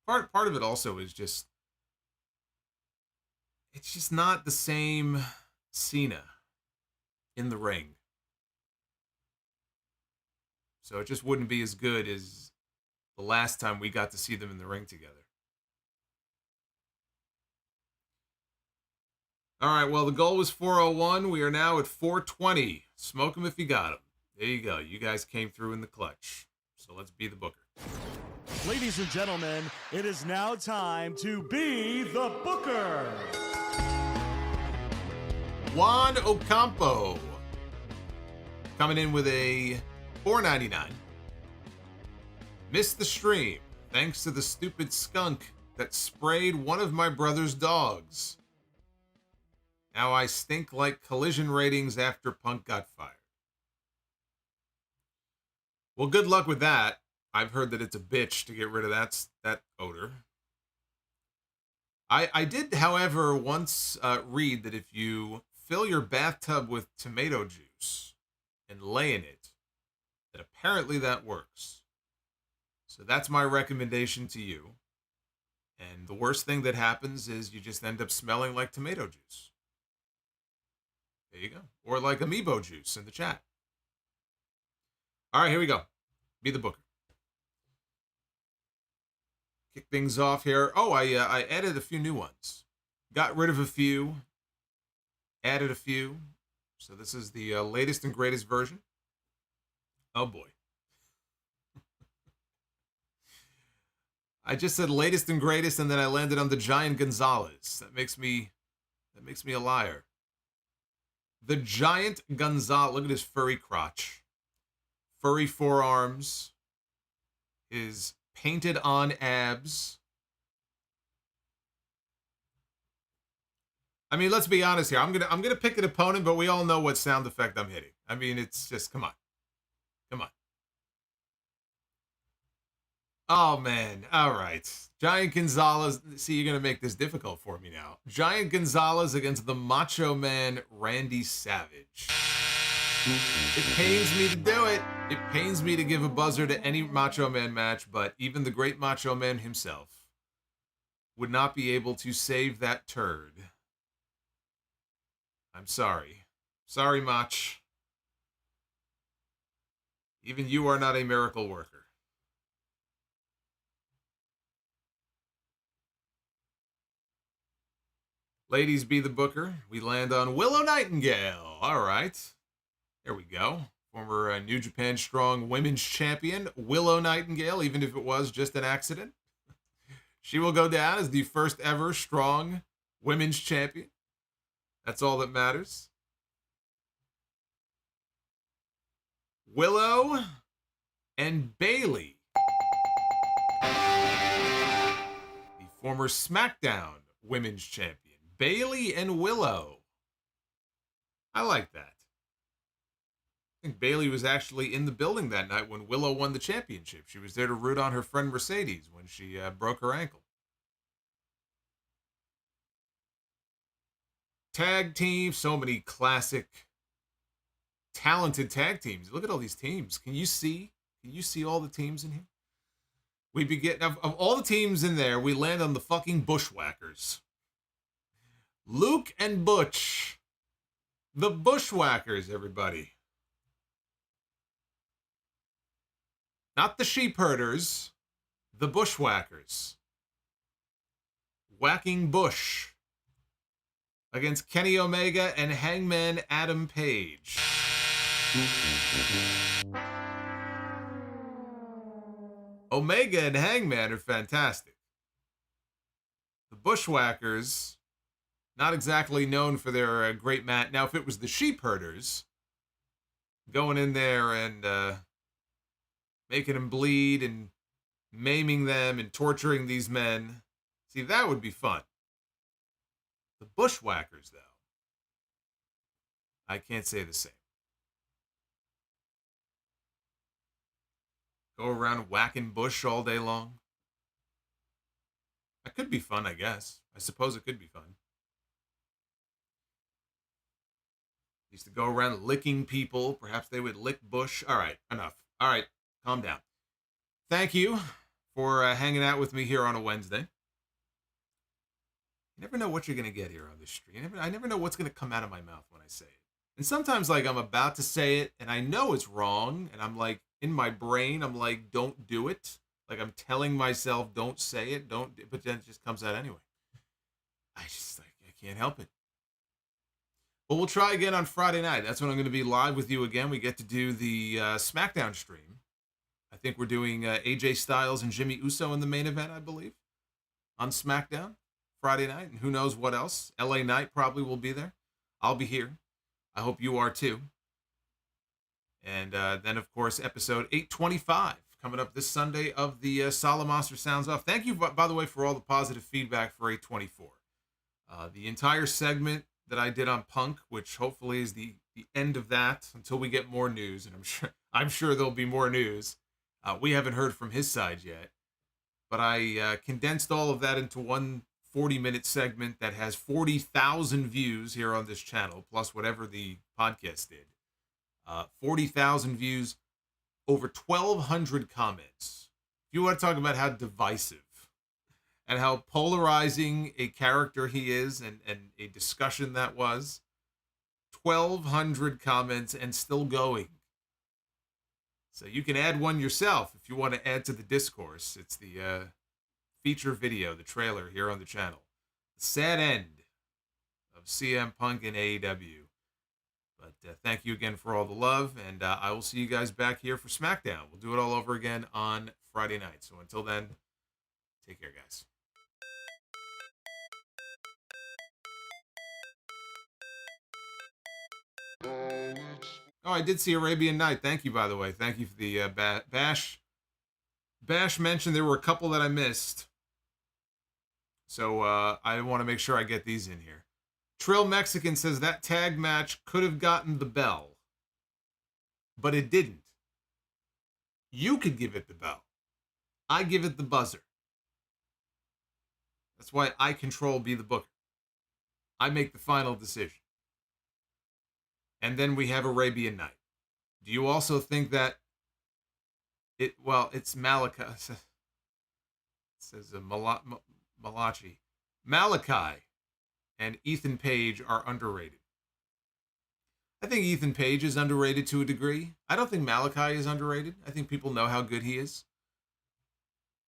Part of it also is just, it's just not the same Cena in the ring. So it just wouldn't be as good as the last time we got to see them in the ring together. All right, well, the goal was 401. We are now at 420. Smoke them if you got them. There you go. You guys came through in the clutch. So let's be the Booker. Ladies and gentlemen, it is now time to be the Booker. Juan Ocampo coming in with a $4.99. Missed the stream thanks to the stupid skunk that sprayed one of my brother's dogs. Now I stink like Collision ratings after Punk got fired. Well, good luck with that. I've heard that it's a bitch to get rid of that odor. I did, however, once read that if you fill your bathtub with tomato juice and lay in it, that apparently that works. So that's my recommendation to you. And the worst thing that happens is you just end up smelling like tomato juice. There you go. Or like Amiibo juice in the chat. All right, here we go. Be the Booker. Kick things off here. Oh, I added a few new ones. Got rid of a few. Added a few. So this is the latest and greatest version. Oh boy. I just said latest and greatest, and then I landed on the Giant Gonzalez. That makes me a liar. The Giant Gonzalez. Look at his furry crotch. Furry forearms. His painted on abs. I mean, let's be honest here. I'm gonna pick an opponent, but we all know what sound effect I'm hitting. I mean, it's just, come on. Come on. Oh man. All right. Giant Gonzalez. See, you're gonna make this difficult for me now. Giant Gonzalez against the Macho Man Randy Savage. It pains me to do it. It pains me to give a buzzer to any Macho Man match, but even the great Macho Man himself would not be able to save that turd. I'm sorry. Sorry, Mach. Even you are not a miracle worker. Ladies be the Booker. We land on Willow Nightingale. All right. There we go. Former New Japan Strong Women's Champion, Willow Nightingale, even if it was just an accident. She will go down as the first ever Strong Women's Champion. That's all that matters. Willow and Bayley. The former SmackDown Women's Champion. Bayley and Willow. I like that. I think Bayley was actually in the building that night when Willow won the championship. She was there to root on her friend Mercedes when she broke her ankle. Tag team, so many classic, talented tag teams. Look at all these teams. Can you see? Can you see all the teams in here? We begin of all the teams in there. We land on the fucking Bushwhackers. Luke and Butch, the Bushwhackers. Everybody. Not the sheep herders, the Bushwhackers. Whacking Bush against Kenny Omega and Hangman Adam Page. Omega and Hangman are fantastic. The Bushwhackers, not exactly known for their great mat. Now, if it was the Sheep Herders going in there and making them bleed and maiming them and torturing these men, see, that would be fun. The Bushwhackers, though, I can't say the same. Go around whacking bush all day long. That could be fun, I guess. I suppose it could be fun. Used to go around licking people. Perhaps they would lick bush. All right, enough. All right, calm down. Thank you for hanging out with me here on a Wednesday. You never know what you're going to get here on this stream. I never know what's going to come out of my mouth when I say it. And sometimes, like, I'm about to say it, and I know it's wrong, and I'm like, in my brain, I'm like, don't do it. Like, I'm telling myself, don't say it, don't, but then it just comes out anyway. I can't help it. But we'll try again on Friday night. That's when I'm going to be live with you again. We get to do the SmackDown stream. I think we're doing AJ Styles and Jimmy Uso in the main event, I believe, on SmackDown Friday night. And who knows what else. LA Knight probably will be there. I'll be here. I hope you are too. And then, of course, episode 825 coming up this Sunday of the Solomonster Sounds Off. Thank you, by the way, for all the positive feedback for 824. The entire segment that I did on Punk, which hopefully is the end of that until we get more news, and I'm sure there'll be more news. We haven't heard from his side yet, but I condensed all of that into one 40-minute segment that has 40,000 views here on this channel, plus whatever the podcast did. 40,000 views, over 1,200 comments. If you want to talk about how divisive and how polarizing a character he is and a discussion that was, 1,200 comments and still going. So you can add one yourself if you want to add to the discourse. It's the feature video, the trailer here on the channel. The sad end of CM Punk and AEW. But thank you again for all the love, and I will see you guys back here for SmackDown. We'll do it all over again on Friday night. So until then, take care, guys. Oh, I did see Arabian Night. Thank you, by the way. Thank you for the Bash. Bash mentioned there were a couple that I missed. So I want to make sure I get these in here. Trill Mexican says that tag match could have gotten the bell, but it didn't. You could give it the bell. I give it the buzzer. That's why I control Be the Booker. I make the final decision. And then we have Arabian Night. Do you also think that it's Malachi. It says Malachi. Malachi and Ethan Page are underrated. I think Ethan Page is underrated to a degree. I don't think Malachi is underrated. I think people know how good he is.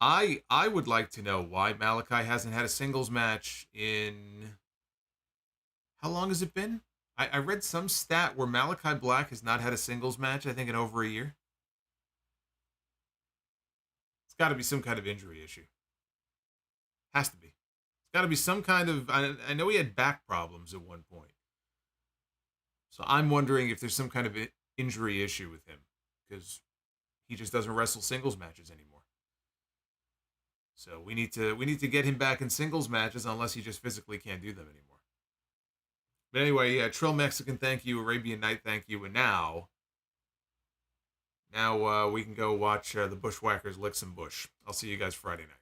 I would like to know why Malachi hasn't had a singles match in... How long has it been? I read some stat where Malachi Black has not had a singles match, I think, in over a year. It's got to be some kind of injury issue. Has to be. It's got to be some kind of... I know he had back problems at one point. So I'm wondering if there's some kind of injury issue with him, because he just doesn't wrestle singles matches anymore. So we need to get him back in singles matches, unless he just physically can't do them anymore. But anyway, yeah, Trill Mexican, thank you. Arabian Night, thank you. And now we can go watch the Bushwhackers lick some bush. I'll see you guys Friday night.